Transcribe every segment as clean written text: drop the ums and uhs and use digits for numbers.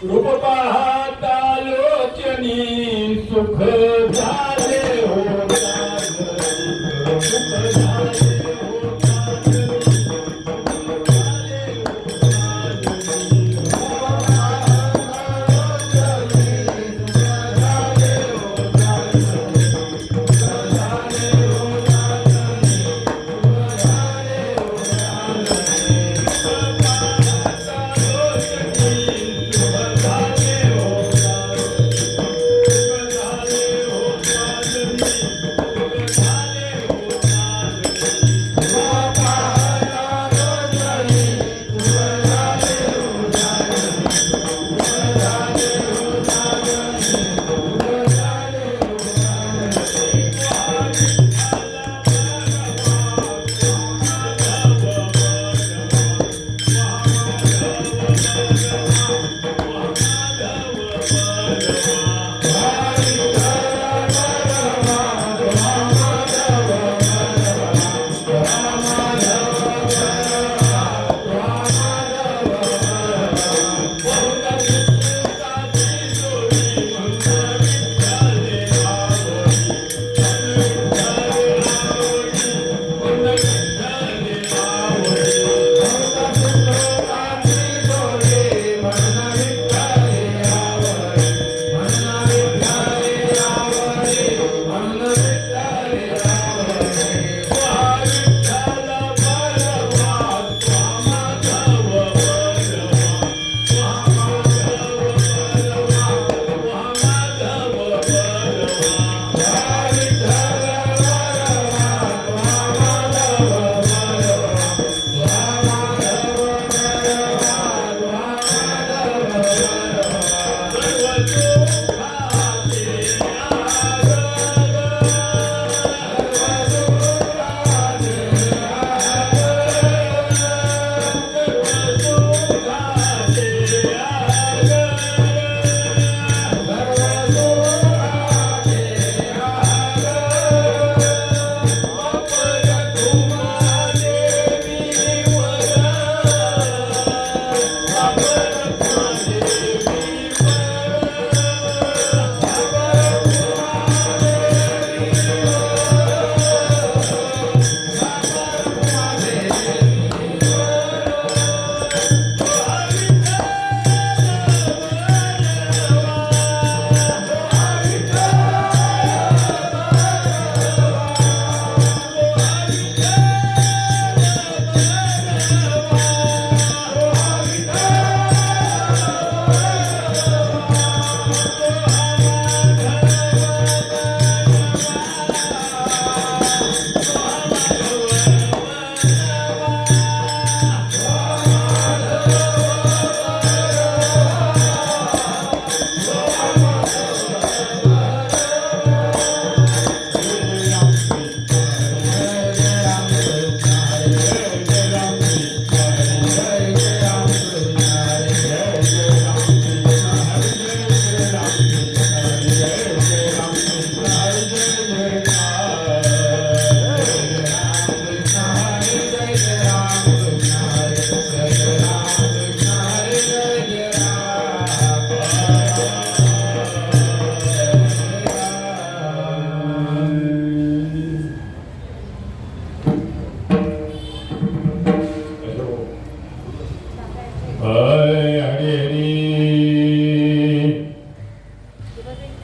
रूप पाहता लोचनी सुख झाले होता सुख झाले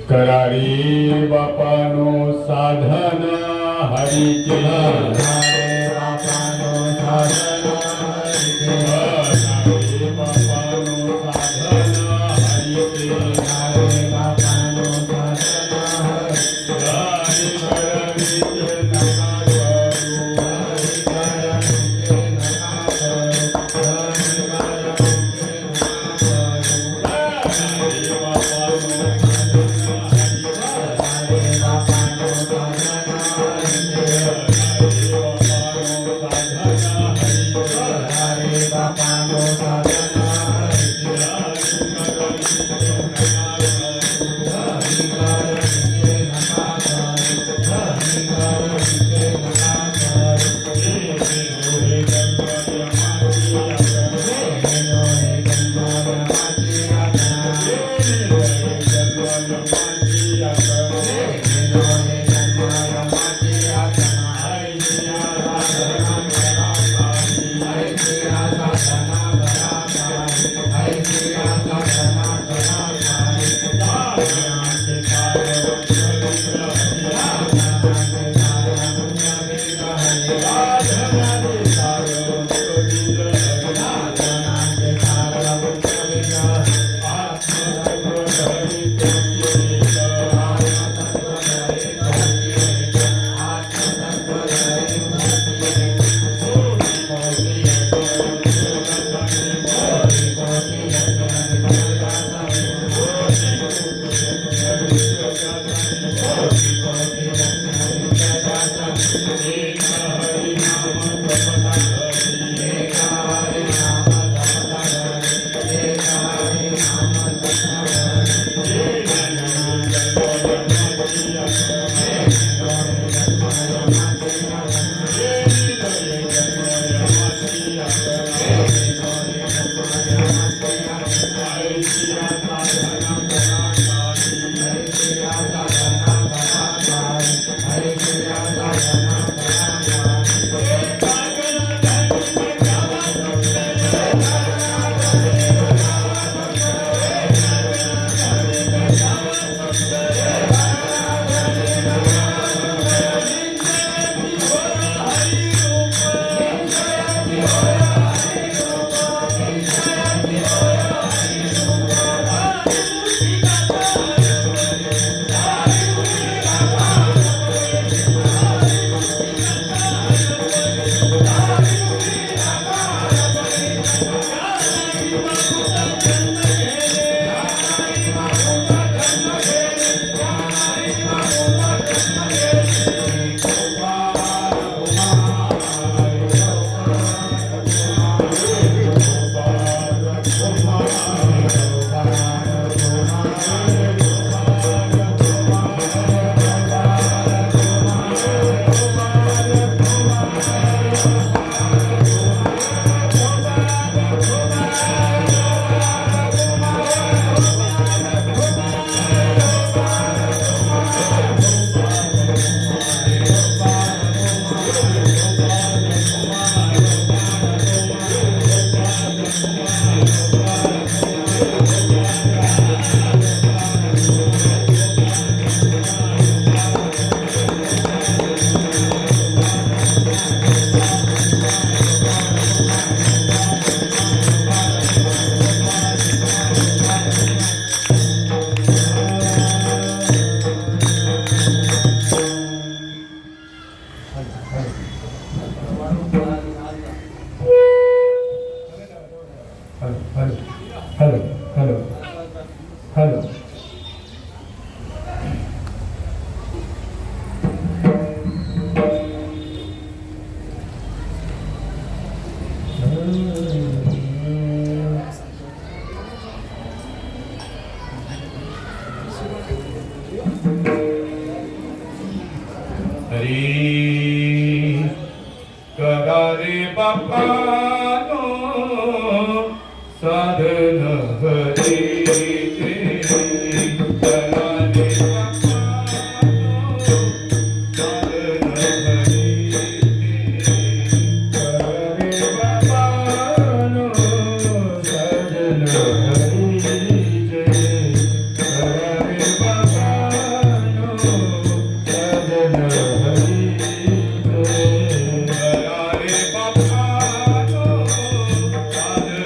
करारी बापानो साधन हरी केला हॅलो हॅलो हॅलो हरी करा रे बापानो साधन हरीचे करा रे बापानो साधन हरीचे करा रे बापानो साधन हरीचे करा रे बापानो साधन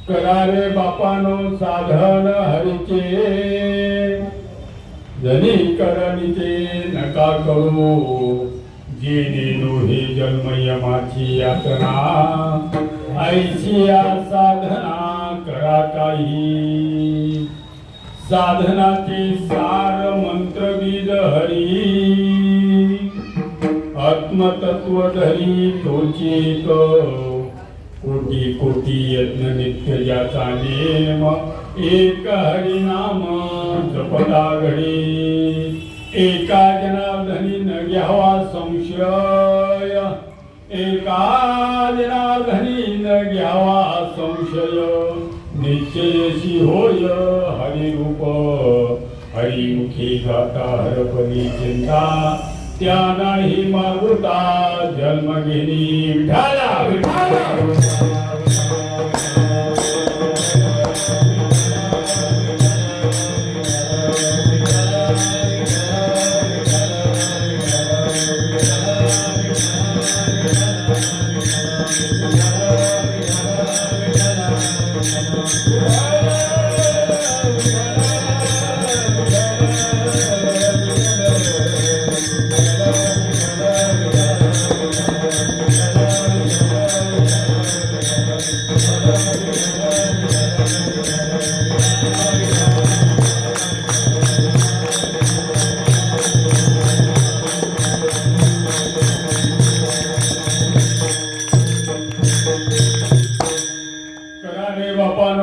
करा रे बापानो साधन हरीचे, जनी करणीचे नका करू, जे नेलो हे जन्म यमाची यातना, ऐशी या साधना करा काही, साधनाचे सार मंत्र बीज हरी, आत्मतत्व धरी तोचित, कोटी कोटी यज्ञ नित्य ज्याचा नेम, एक हरिनाम जपता घडी, एका जनार्दनी न घ्यावा संशय, एका जनार्दनी न घ्यावा संशय, निश्चयशी होय हरिरूप, हरिमुखी गाता हरपली चिंता, त्या नाही मागुता जन्म घेणी विठाला विठाला.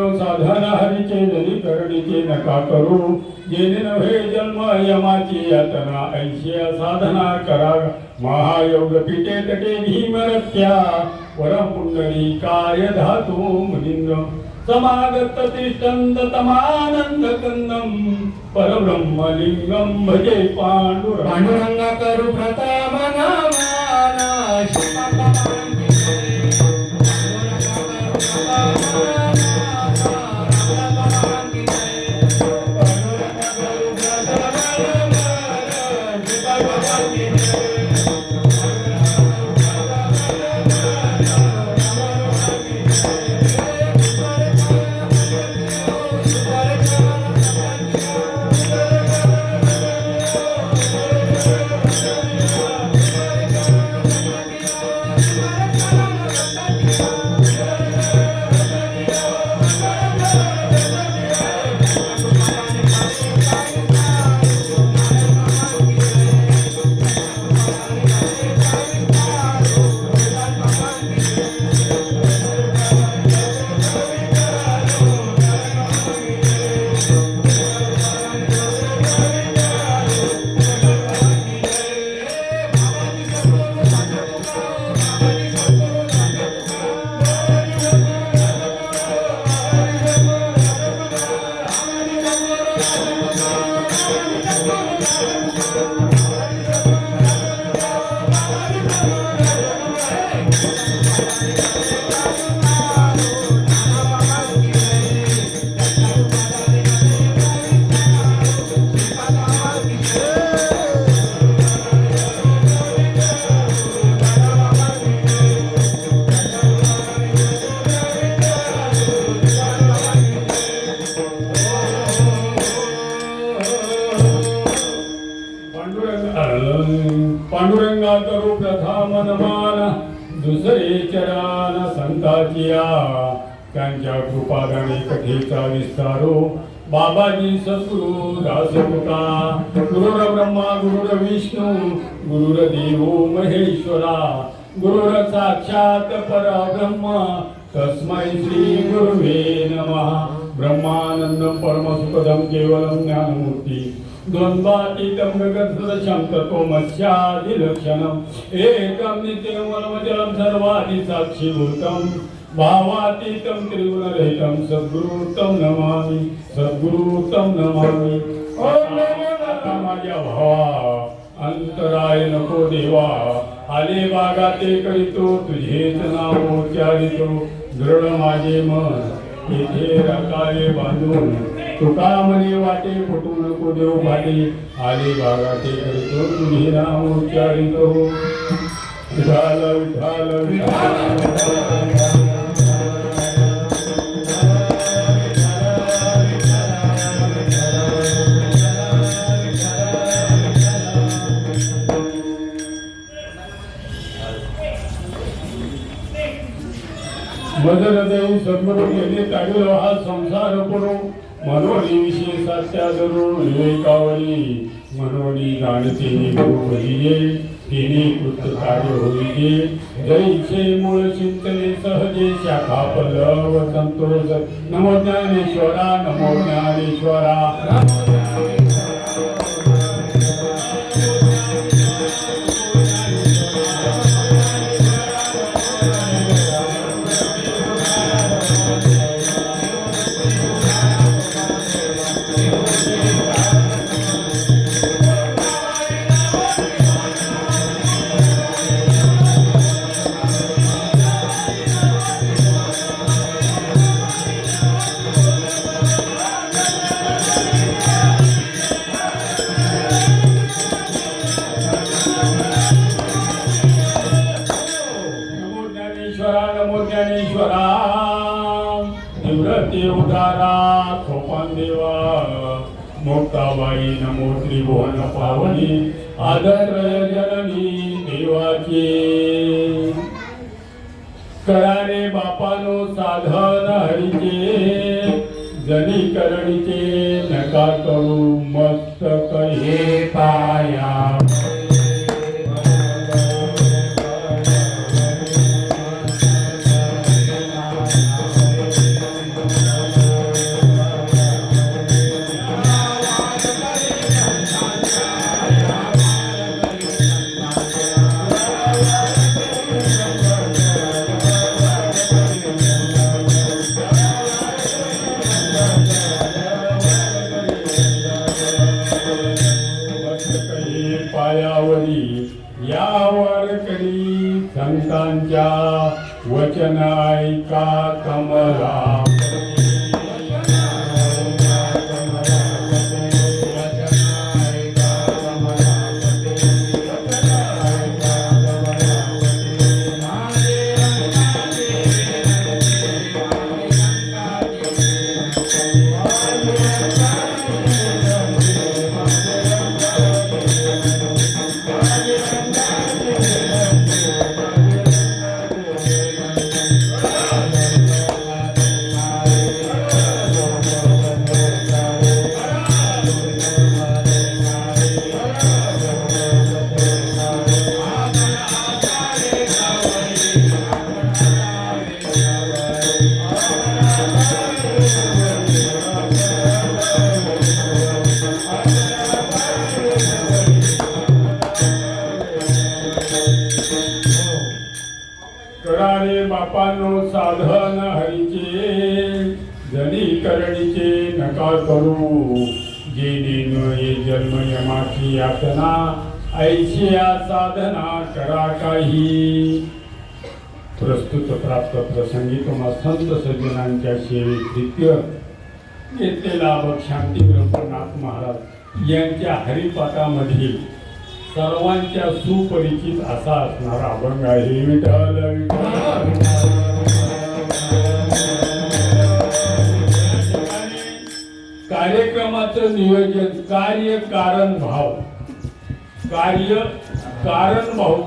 साधना हरीचे जरी करणीचे नका करू, जेणे नव्हे जन्म यमाची यातना, ऐशी साधना करा महायोग पिटे तटे भीमरत्या, परम पुंडरी काय धातू मुलिंग, समागत तिष्ठन्त तमानंद कंदम, परब्रह्मलिंगम भजे पांडुरंगा करू प्रथम नामाना, पांडुरंगा करू प्रथम नमान, दुसरे चरण संताचिया, त्यांच्या कृपादाने कथेचा विस्तारो, बाबाजी सद्गुरु दासपुता, गुरुर ब्रह्मा गुरुर विष्णू गुरुर्देव महेश्वरा, गुरुर साक्षात परब्रह्म, तस्मै श्री गुरुवे नमः. ब्रह्मानंदं परमसुखदं केवलं ज्ञानमूर्ति, द्वंद्वातीतं गगनसदृशं तत्त्वमस्यादिलक्षणम्, एकं नित्यं वनमचलं सर्वादिसाक्षिभूतं, भावातीतं त्रिगुणरहितं सद्गुरुतं नमामि, सद्गुरुतं नमामि. आता माझ्या भावा अंतराय नको देवा, आले बागाते करीतो तुझेच नाव उच्चारितो, दृढ माझे मन येथे रकाले बांधून, तुका म्हणे वाटे फुटू नको देव भाटे, आले बागाते करीतो तुझे नाव उच्चारितो, विठाल विठाल विठाल. मदरदयी सद्गुरु केले ताडील हा संसार पुरो मनोनी विशेषाच्या जरूर विवेकावली मनोनी जाणते गुरु होईजे तिने कृत कार्य होईजे जैसे मूळ चिंतने सहजे शाखा पल्लव संतोष नमो ज्ञानेश्वरा नमो ज्ञानेश्वरा नमो ज्ञानेश्वरा निवृत्ती उदारा सोपान देवा मोक्ताबाई नमो त्रिभुवन पावनी आदरय जननी देवाची करारे बापानो साधन हरीचे जनी करणीचे नका करू मस्तक हे पाया यावर करी संतांच्या वचन ऐका कमला करारे बापानो साधन हरीचे जनी करणीचे नका करू जेणे ये जन्म यमाची यातना ऐशिया साधना करा काही प्रस्तुत प्राप्त प्रसंगी तुम्हा संत सज्जनांच्या सेवेत नित्य घेतलेला लाभ शांती ब्रह्मनाथ महाराज यांच्या हरिपाठामधील सर्वांच्या सुपरिचित असा असणारा अभंग आहे. विठ्ठल कार्यक्रमाचं नियोजन कार्य कारण भाव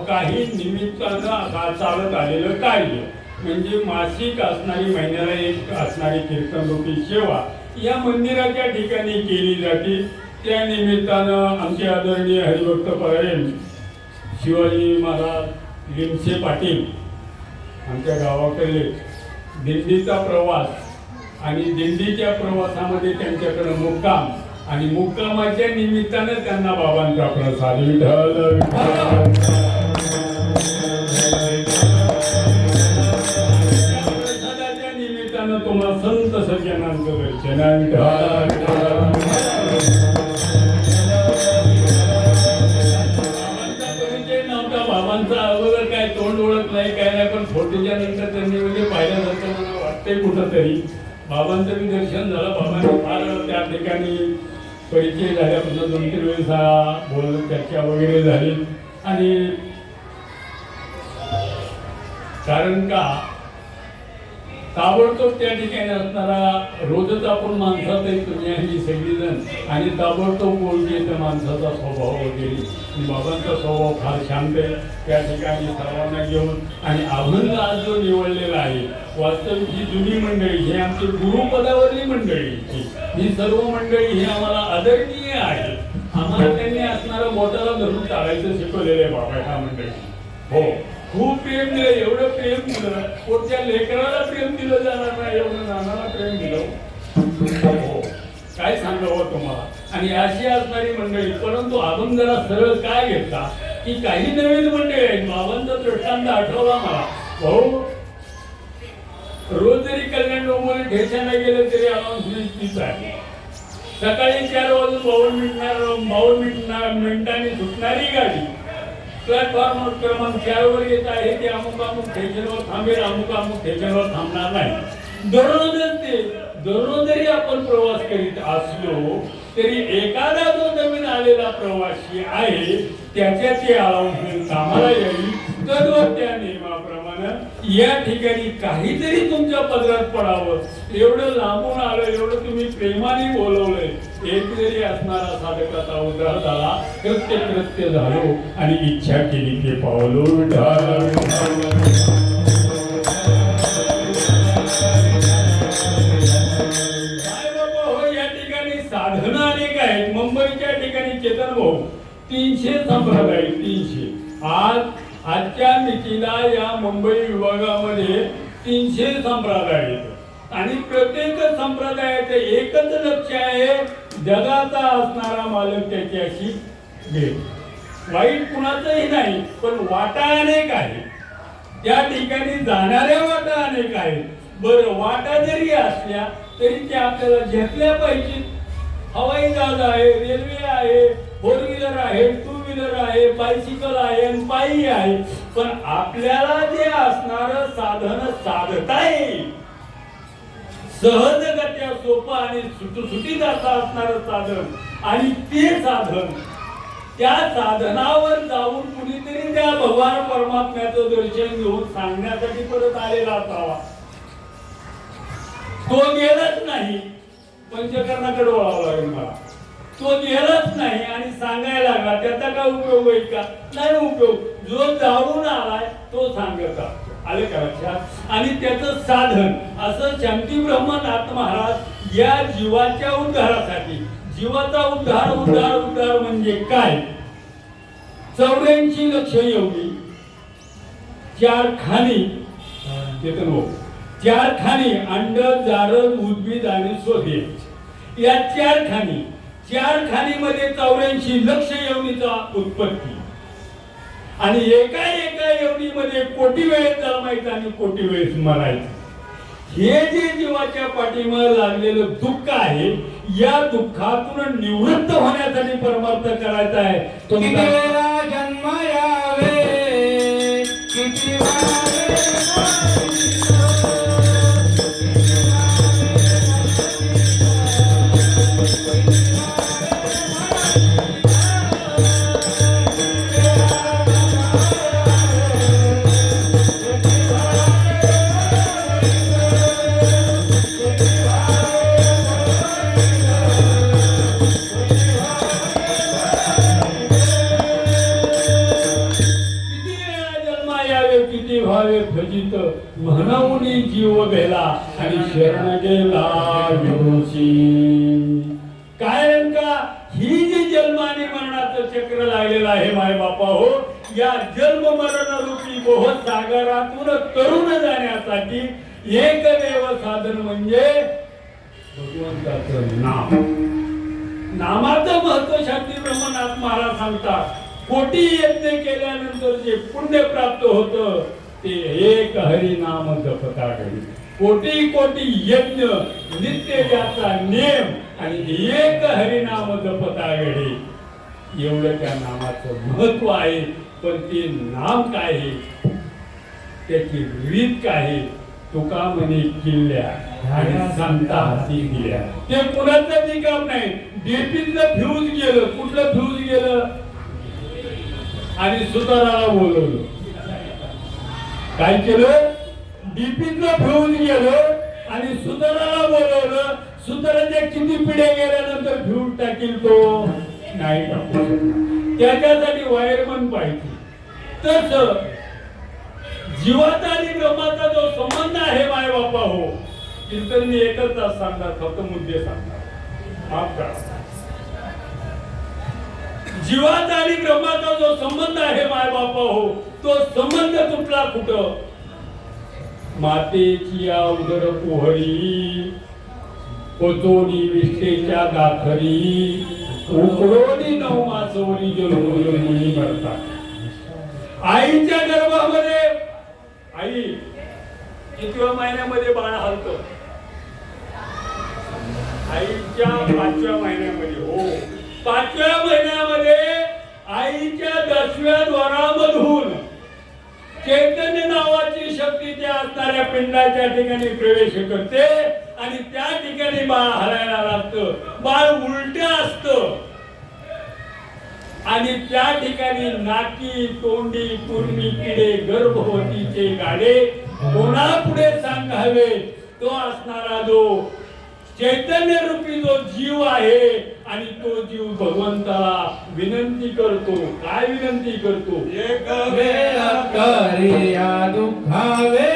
काही निमित्तानं चालत आलेलं कार्य म्हणजे मासिक असणारी महिन्याला एक असणारी कीर्तनरूपी सेवा या मंदिराच्या ठिकाणी केली जाते. त्या निमित्तानं आमचे आदरणीय हरिभक्त परायण शिवाजी महाराज लिमसे पाटील आमच्या गावाकडे दिंडीचा प्रवास आणि दिंडीच्या प्रवासामध्ये त्यांच्याकडे मुक्काम आणि मुक्कामाच्या निमित्तानं त्यांना बाबांचा प्रसाद विठ्ठल प्रसादाच्या निमित्तानं तुम्हाला संत सज्जनांचं दर्शन विठ्ठल बाबांचा अगोदर काय तोंड ओळख नाही काय नाही पण फोटोच्या नंतर त्यांनी म्हणजे पाहिल्यानंतर मला वाटतंय कुठं तरी बाबांचं मी दर्शन झालं. बाबांनी फार त्या ठिकाणी परिचय झाल्यापासून 2-3 वेळेस बोलणं चर्चा वगैरे झाली. आणि कारण का ताबडतोब त्या ठिकाणी असणारा रोजच आपण माणसात आहे तुम्ही आणि सगळीजण आणि ताबडतोब बोलते त्या माणसाचा स्वभाव वगैरे. बाबांचा स्वभाव फार शांत आहे. त्या ठिकाणी सर्वांना घेऊन आणि अभंग आज जो निवडलेला आहे, वास्तविक ही जुनी मंडळी, ही आमची गुरुपदावरली मंडळी, ही सर्व मंडळी ही आम्हाला आदरणीय आहे. आम्हाला त्यांनी असणारा मोठ्याला धरून टाळायचं शिकवलेलं आहे बाबा ह्या मंडळी. हो, खूप प्रेम दिलं, एवढं प्रेम दिलं, कोणत्या लेकराला प्रेम दिलं जाणार नाही एवढं नानाला प्रेम दिलं. हो, काय सांगावं तुम्हाला. आणि अशी असणारी मंडळी. परंतु आपण जरा सरळ काय घेता की काही नवीन मंडळी आहेत. बाबांचा दृष्टांत आठवला मला. भाऊ, रोज जरी कल्याण डोंबिवली ठेच्याला गेलं तरी अनाउन्समेंट तीच आहे. सकाळी 4 वाजून 52 मिनिटांनी सुटणारी गाडी प्लॅटफॉर्म क्रमांक 4 वर येत आहे. ते अमुक अमुक स्टेशनवर थांबेल, अमुक अमुक स्टेशनवर थांबणार नाही. दररोज जरी आपण प्रवास करीत असलो तरी एखादा जो नवीन आलेला प्रवासी आहे त्याच्या ते अनाउन्समेंट आम्हाला यावी. तद्वत त्या नियमाप्रमाणे या ठिकाणी काहीतरी तुमच्या पदरात पडावं, एवढं लांबून आलं, एवढं तुम्ही प्रेमाने बोलवलंय, एक जरी असणारा साधकाचा उद्धार झाला, कृत्य झालो आणि इच्छा केली ते पावलो. साधना अनेक आहेत. मुंबईच्या ठिकाणी चेतन भाऊ 300 संप्रदाय, 300 आजच्या मितीला या मुंबई विभागामध्ये 300 संप्रदाय आहेत. आणि प्रत्येक संप्रदायाचं एकच लक्ष आहे, जगाचा असणारा मालक त्याच्याशी भेट. वाईट कुणाचंही नाही, पण वाटा अनेक आहे. त्या ठिकाणी जाणाऱ्या वाटा अनेक आहेत. बरं, वाटा जरी असल्या तरी त्या आपल्याला घेतल्या पाहिजे. हवाई जहाज आहे, रेल्वे आहे, 4 व्हीलर आहे, 2 व्हीलर आहे, बायसिकल आहे आणि पायी आहे. पण आपल्याला जे असणारं साधन साधता येईल, सहजगत्या सोपं आणि सुटसुटीत असं असणारं साधन, आणि ते साधन त्या साधनावर जाऊन कुणीतरी त्या भगवान परमात्म्याचं दर्शन घेऊन सांगण्यासाठी परत आलेला असावा. तो गेलाच नाही, पंचकर्णाकडे वळावं लागेल मला. तो गेलाच नाही आणि सांगायला लागला, त्याचा काय उपयोग होईल का? नाही उपयोग. जो जाऊन आलाय तो सांगत आले का लक्षात. आणि त्याचं साधन असं शांती ब्रह्मनाथ महाराज या जीवाच्या उद्धारासाठी, जीवाचा उद्धार उद्धार उद्धार म्हणजे काय, 84 लक्ष एवढी 4 खाणी, चेतन भाऊ, 4 खाणी, अंड, जारद, उद्भिद आणि स्वदेह, या 4 खाणी, 4 खाणीमध्ये 84 लक्ष योनीचा उत्पत्ती. आणि एका योनीमध्ये कोटी वेळेस जन्मायचं आणि कोटी वेळेस मरायचं. हे जे जीवाच्या पाठीमागे लागलेलं दुःख आहे, या दुःखातून निवृत्त होण्यासाठी परमार्थ करायचा आहे. किती वेळा जन्म यावे, किती फजित म्हणून जीव गेला आणि शरण गेला योशी. कारण का ही जी जन्म आणि मरणाचं चक्र लागलेलं आहे माय बापा हो, या जन्म मरण रूपी मोह सागरातून तरुण जाण्यासाठी एकमेव साधन म्हणजे भगवंताचं नाम. नामाचं महत्व शांती ब्रह्मनाथ महाराज सांगतात. कोटी यज्ञ केल्यानंतर जे पुण्य प्राप्त होतं ते एक हरिनाम जपता घडी. कोटी कोटी यज्ञ नित्य ज्याचा नेम आणि एक हरिनाम जपता घडी. एवढं त्या नामाचं महत्व आहे. पण ते नाम काय आहे, त्याची रीत काय आहे, तुका म्हणे किल्ल्या आणि संता हाती दिल्या. ते कुणाचं काम नाही. डीपीतलं फ्यूज गेलं, कुठलं फ्यूज गेलं, आणि सुताराला बोलवलं. काय केलं, डीपीतलं फिरून गेलं आणि सुताराला बोलवलं. सुताराच्या किती पिढ्या गेल्यानंतर फिरून टाकील तो नाही टाकू शकत. त्याच्यासाठी वायरमन पाहिजे. तस जीवाचा आणि ब्रह्माचा जो संबंध आहे माय बापा हो, तर मी एकच तास सांगणार, फक्त मुद्दे सांगणार. माफ करा. जीवाचा आणि ब्रह्माचा जो संबंध आहे माय बापा हो, तो संबंध तुटला कुठं? मातेची या उदर पोहरी, पोचोनी विष्ठेच्या दाखरी, उकडोनी नऊ मासवरी जन्मोजन्मी मरतात. आईच्या गर्भामध्ये आई कितव्या महिन्यामध्ये बाळ हलतं? आईच्या 5व्या महिन्यामध्ये. हो, 5व्या महिन्यामध्ये आईच्या 10व्या द्वारामधून चैतन्य नावाची शक्ती त्या असणाऱ्या पिंडाच्या ठिकाणी प्रवेश करते आणि त्या ठिकाणी बाळ हलायला लागतं. बाळ उलट असतं आणि त्या ठिकाणी नाकी, तोंडी, कुर्मी, किडे, गर्भवतीचे गाडे कोणापुढे सांगावे? तो असणारा जो चैतन्य रूपी जो जीव आहे आणि तो जीव भगवंताला विनंती करतो. काय विनंती करतो? एक वेळा करिया दुखावे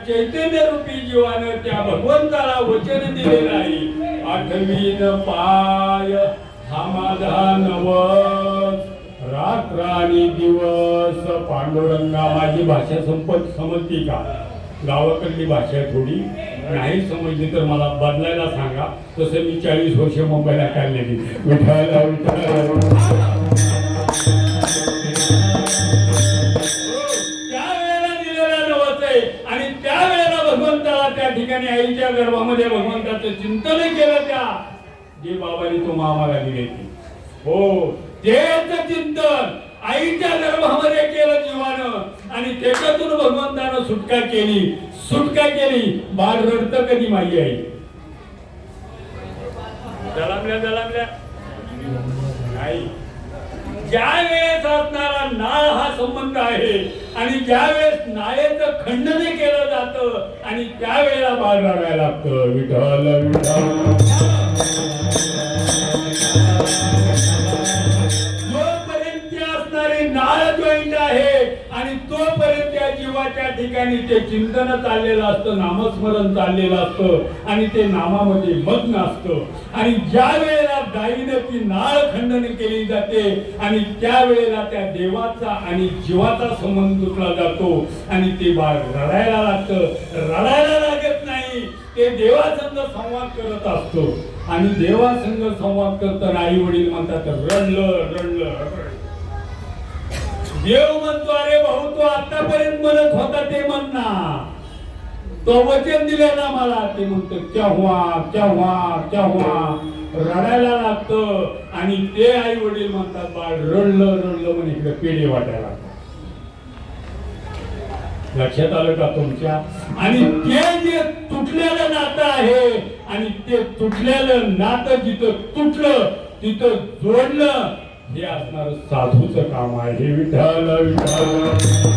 चैतन्य रूपी जीवानं त्या भगवंताला वचन दिलेलं आहे. 8वीन पाय हा माझा नवस, रात्र आणि दिवस पांडुरंगा. माझी भाषा समजती का? गावाकडली भाषा थोडी नाही समजली तर मला बदलायला सांगा. तसं मी 40 वर्ष मुंबईला काढलेली. विठाला विठाला आणि त्यावेळेला भगवंताला त्या ठिकाणी आईच्या गर्भामध्ये भगवंताचं चिंतन केलं. त्या जे बाबांनी तो मामाला दिले हो, तेच चिंतन आईच्या गर्भामध्ये केलं जीवानं आणि त्याच्यातून भगवंतानं सुटका केली. बाळ रडतं कधी माझी आई? जळमल्या नाही. ज्या वेळेस असणारा नाळ हा संबंध आहे आणि ज्या वेळेस नाळेचं खंडन केलं जातं आणि त्यावेळेला बाळ रडायला लागतं. विठ्ठल विठ्ठल. जोपर्यंत असणारी नाळ जॉईंट आहे आणि तोपर्यंत त्या जीवाच्या ठिकाणी ते चिंतन चाललेलं असतं, नामस्मरण चाललेलं असतं आणि ते नामामध्ये मग्न असतं. आणि ज्या वेळेला गायीनं ती नाळ खंडन केली जाते आणि त्यावेळेला त्या देवाचा आणि जीवाचा संबंध तुटला जातो आणि ते बाळ रडायला लागतं. रडायला लागत नाही, ते देवासंग संवाद करत असतो आणि देवासंग संवाद करताना आई वडील म्हणतात रडलं. देव म्हणतो अरे भाऊ, तो आतापर्यंत म्हणत होता ते म्हण ना, तो वचन दिले ना मला. ते म्हणतो केव्हा रडायला लागतं आणि ते आई वडील म्हणतात बाळ रडलं म्हणे इकडे पेढे वाटायला. लक्षात आलं का तुमच्या? आणि ते जे तुटलेलं नातं आहे आणि ते तुटलेलं नातं जिथं तुटलं तिथं जोडलं, हे असणार साधूचं काम आहे. हे विठ्ठल विठ्ठल.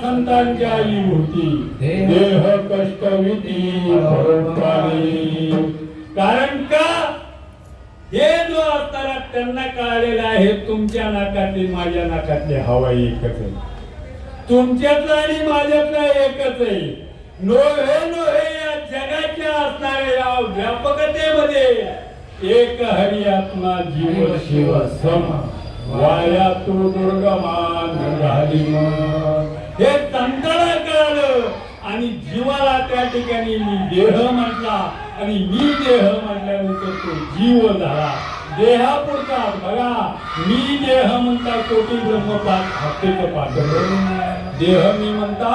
संतांच्या आई देह कष्टविती परोपकारी. कारण का हे जो असताना त्यांना कळलेलं आहे तुमच्या नाकातली माझ्या नाकातली हवा एकच आहे, तुमच्यातलं आणि माझ्यातलं एकच आहे. नोहे नोहे या जगाच्या असणाऱ्या या व्यापकतेमध्ये एक हरी आत्मा जीव शिव सम वाया तो दुर्गमान झाली. हे संताला कळलं आणि जीवाला त्या ठिकाणी मी देह म्हटला आणि मी देह म्हटल्यानंतर तो जीव झाला. देहापुरता बघा, मी देह म्हणता कोटी ब्रह्मपात हत्येचं पातक, देह मी म्हणता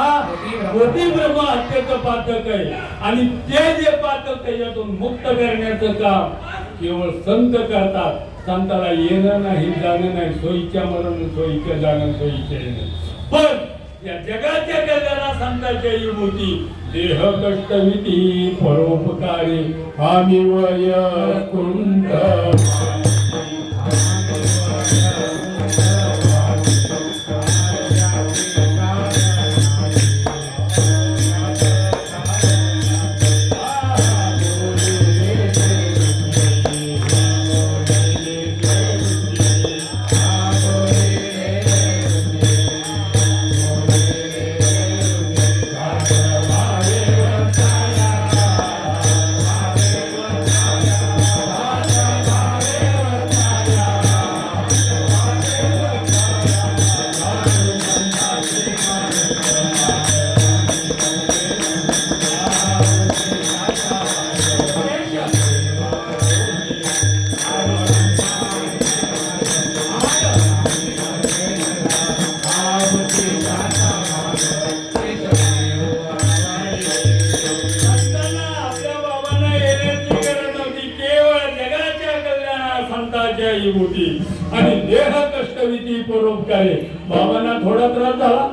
कोटी ब्रह्म हत्येचं पातक आहे. आणि ते जे पातक त्याच्यातून मुक्त करण्याचं काम केवळ संत करतात. संताला येणं नाही जाणं नाही, सोयीच्या मरण सोयीचं जाणं सोयीचं येणं. पण या जगाच्या कल्याणा संतांच्या विभूती देह कष्टविती परोपकारी आम्ही वय कुंठ. आणि देह कष्टविती परोपकारी. बाबांना थोडा त्रास झाला,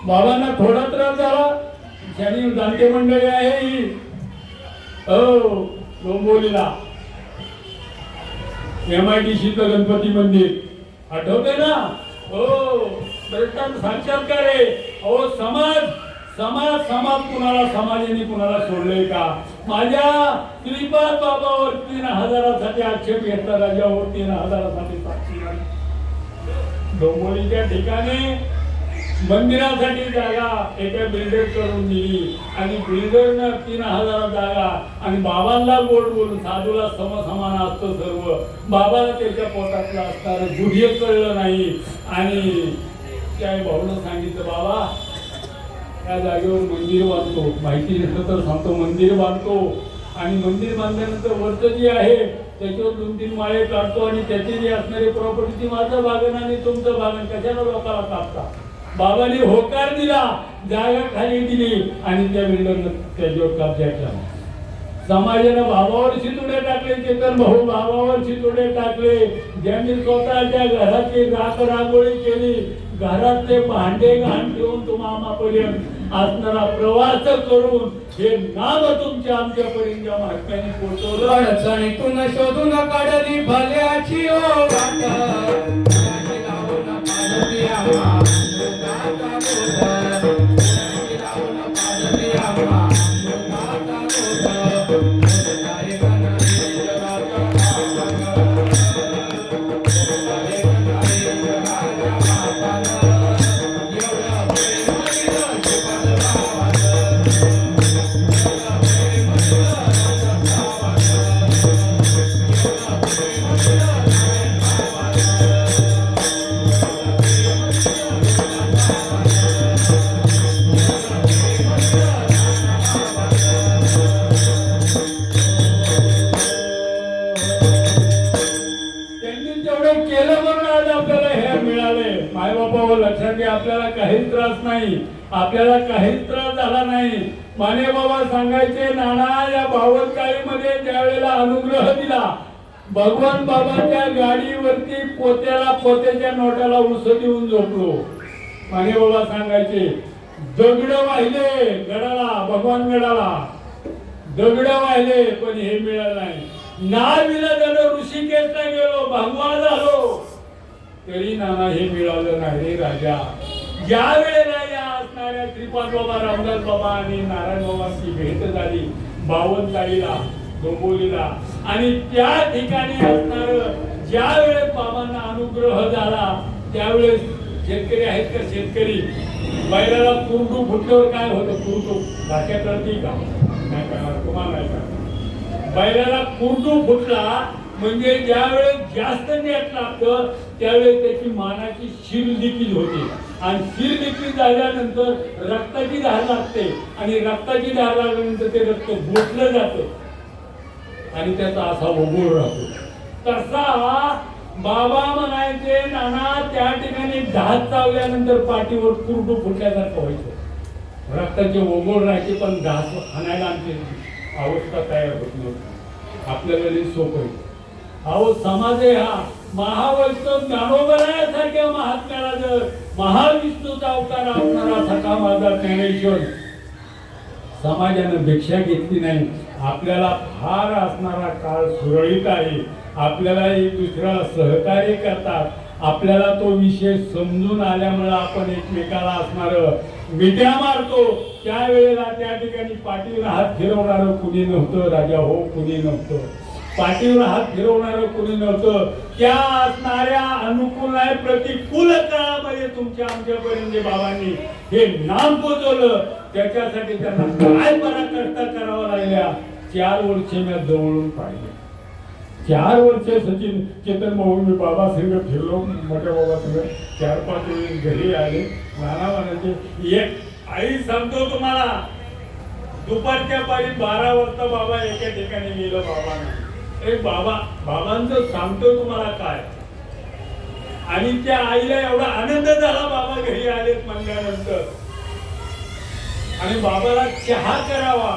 बाबांना थोडा त्रास झाला. ज्यांनी जाणते मंडळी आहे ही डोंबोलीला MIDC चं गणपती मंदिर आठवते ना? हो, दृष्टांत साक्षात्कार आहे. अहो समाज समाज समाज कुणाला समाजाने कुणाला सोडलंय का? माझ्या श्रीपाद बाबावर 3,000साठी आक्षेप घेतला, राजावर 3,000साठी साक्षी. डोंबोलीच्या ठिकाणी मंदिरासाठी जागा एका बिल्डर करून दिली आणि बिल्डरनं 3,000 जागा आणि बाबांना गोड बोलून साधूला समसमान असतं सर्व. बाबाला त्याच्या पोटातलं असणारं गुढे कळलं नाही आणि त्या भाऊनं सांगितलं, बाबा या जागेवर मंदिर बांधतो. माहिती नसतं तर सांगतो, मंदिर बांधतो आणि मंदिर बांधल्यानंतर वरचं जे आहे त्याच्यावर 2-3 माळे काढतो आणि त्याची जी असणारी प्रॉपर्टी ती माझं बागन आणि तुमचं बागन, कशाला लोकांना कापता. बाबाने होकार दिला, जागा खाली दिली आणि त्या बिल्डरनं त्याच्यावर कब्जा केला. समाजानं बाबावर शितोडे टाकले, चेतन भाऊ बाबावर शितोडे टाकले. ज्यांनी स्वतःच्या घराची राखोळी केली, घरातले भांडे घाण ठेवून तुम्हापर्यंत असणारा प्रवास करून हे नाम तुमच्या आमच्यापर्यंत ज्या महात्म्याने पोहोचवलं. अडचणीतून शोधून काढली भल्याची लक्षात घ्या, आपल्याला काहीच त्रास नाही, आपल्याला काहीच त्रास झाला नाही. माने बाबा सांगायचे, नाना या 52 मध्ये ज्या वेळेला अनुग्रह दिला, भगवान बाबांच्या गाडीवरती पोत्याच्या नोटाला उस देऊन झोपलो. माने बाबा सांगायचे, दगड वाहिले गडाला, भगवान गडाला दगड वाहिले पण हे मिळालं नाही. नाविलाजानं ऋषिकेशला गेलो, भगवान झालो तरी नाना हे मिळालं नाही. रे राजा, ज्या वेळेला या असणाऱ्या काय श्रीपाद बाबा, रामदास बाबा आणि नारायण बाबांची भेट झाली बावनताईला, डोंबोलीला. आणि त्या ठिकाणी असणार ज्या वेळेस बाबांना अनुग्रह झाला त्यावेळेस शेतकरी आहेत का शेतकरी बैलाला कुरडू फुटल्यावर काय होतं? कुरडू भाषा कळती का? नाही कळणार तुम्हाला, नाही कळणार. बैलाला कुरडू फुटला म्हणजे ज्या वेळेस जास्त नेट लागतं त्यावेळेस त्याची मानाची शीर लिकीज होते आणि शीर लिकीज झाल्यानंतर रक्ताची धार लागते आणि रक्ताची धार लागल्यानंतर ते रक्त गोठलं जातं आणि त्याचा असा ओघळ राहतो. तसा बाबा म्हणायचे नाना त्या ठिकाणी ढात चावल्यानंतर पाठीवर कुरडू फुटल्यासारखं व्हायचं, रक्ताचे ओघळ राहायचे पण घास हाणायला आमची अवस्था तयार होत नव्हती. आपल्याला सोपं आहे. अहो समाज आहे हा. महावैष्णव ज्ञानोबरायासारख्या महात्म्याला जर महाविष्णूचा अवतार असणारा सखा माझा ज्ञानेश्वर समाजानं भिक्षा घेतली नाही. आपल्याला फार असणारा काळ सुरळीत आहे. आपल्याला एक दुसऱ्याला सहकार्य करतात. आपल्याला तो विषय समजून आल्यामुळे आपण एकमेकाला असणार मिठ्या मारतो. त्यावेळेला त्या ठिकाणी पाठीवर हात फिरवणारं कुणी नव्हतं राजा हो, कुणी नव्हतं. पाठीवर हात फिरवणारं कुणी नव्हतं. त्या असणाऱ्या अनुकूल आहे प्रतिकूल काळामध्ये तुमच्या आमच्यापर्यंत बाबांनी हे नाम पोचवलं. त्याच्यासाठी त्यांना काय पराकाष्ठा करावा लागल्या. 4 वर्ष मी जवळून पाहिले. 4 वर्ष सचिन चेतन भाऊ मी बाबा संघ फिरलो, मोठ्या बाबा संघ 4-5 वेळेस घरी आले. नाना म्हणायचे एक आई सांगतो तुम्हाला, दुपारच्या पारी 12 वाजता बाबा एका ठिकाणी गेलो. बाबांना एक बाबांचं सांगतो तुम्हाला काय. आणि त्या आईला एवढा आनंद झाला बाबा घरी आलेत म्हणल्यानंतर. आणि बाबाला चहा करावा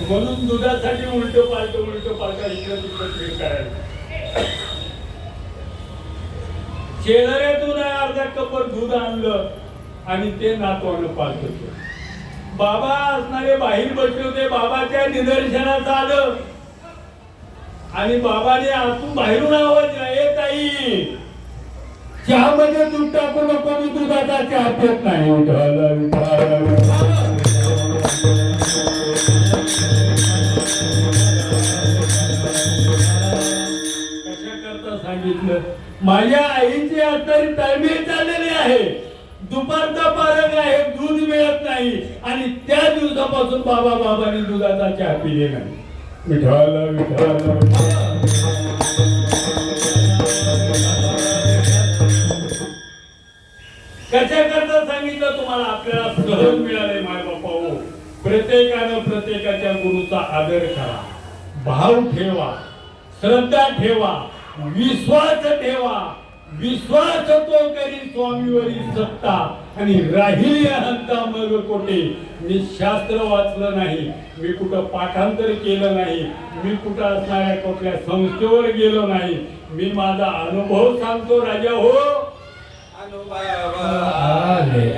म्हणून दुधासाठी उलट पालट इकडे तिकडे फिर करायला. शेजाऱ्यातून अर्धा कप दूध आणलं आणि ते नातवानं पालट केलं. बाबा असणारे बाहेर बसले होते. बाबाच्या निदर्शनात आलं आणि बाबाने आतून बाहेरून आवाज दिला, ए ताई चहामध्ये दूध टाकू नको, मी दुधाचा चहा पित नाही. कशा करता सांगितलं, माझ्या आईची आता ताळमेळ चाललेली आहे. दुपारचा पारक आहे, दूध मिळत नाही आणि त्या दिवसापासून बाबांनी दुधाचा चहा पिले नाही. विठाला विठाला कशा करता सांगितलं तुम्हाला. आपल्याला सहज मिळाले माय बापा हो. प्रत्येकानं प्रत्येकाच्या गुरुचा आदर करा, भाव ठेवा, श्रद्धा ठेवा, विश्वास ठेवा. विश्वास तो करी स्वामीवरी सत्ता आणि राहिली अहंता मग कोटे. मी शास्त्र वाचलं नाही, मी कुठं पाठांतर केलं नाही, मी कुठं असणाऱ्या कुठल्या संस्थेवर गेलो नाही. मी माझा अनुभव सांगतो राजा हो. अनुभव आले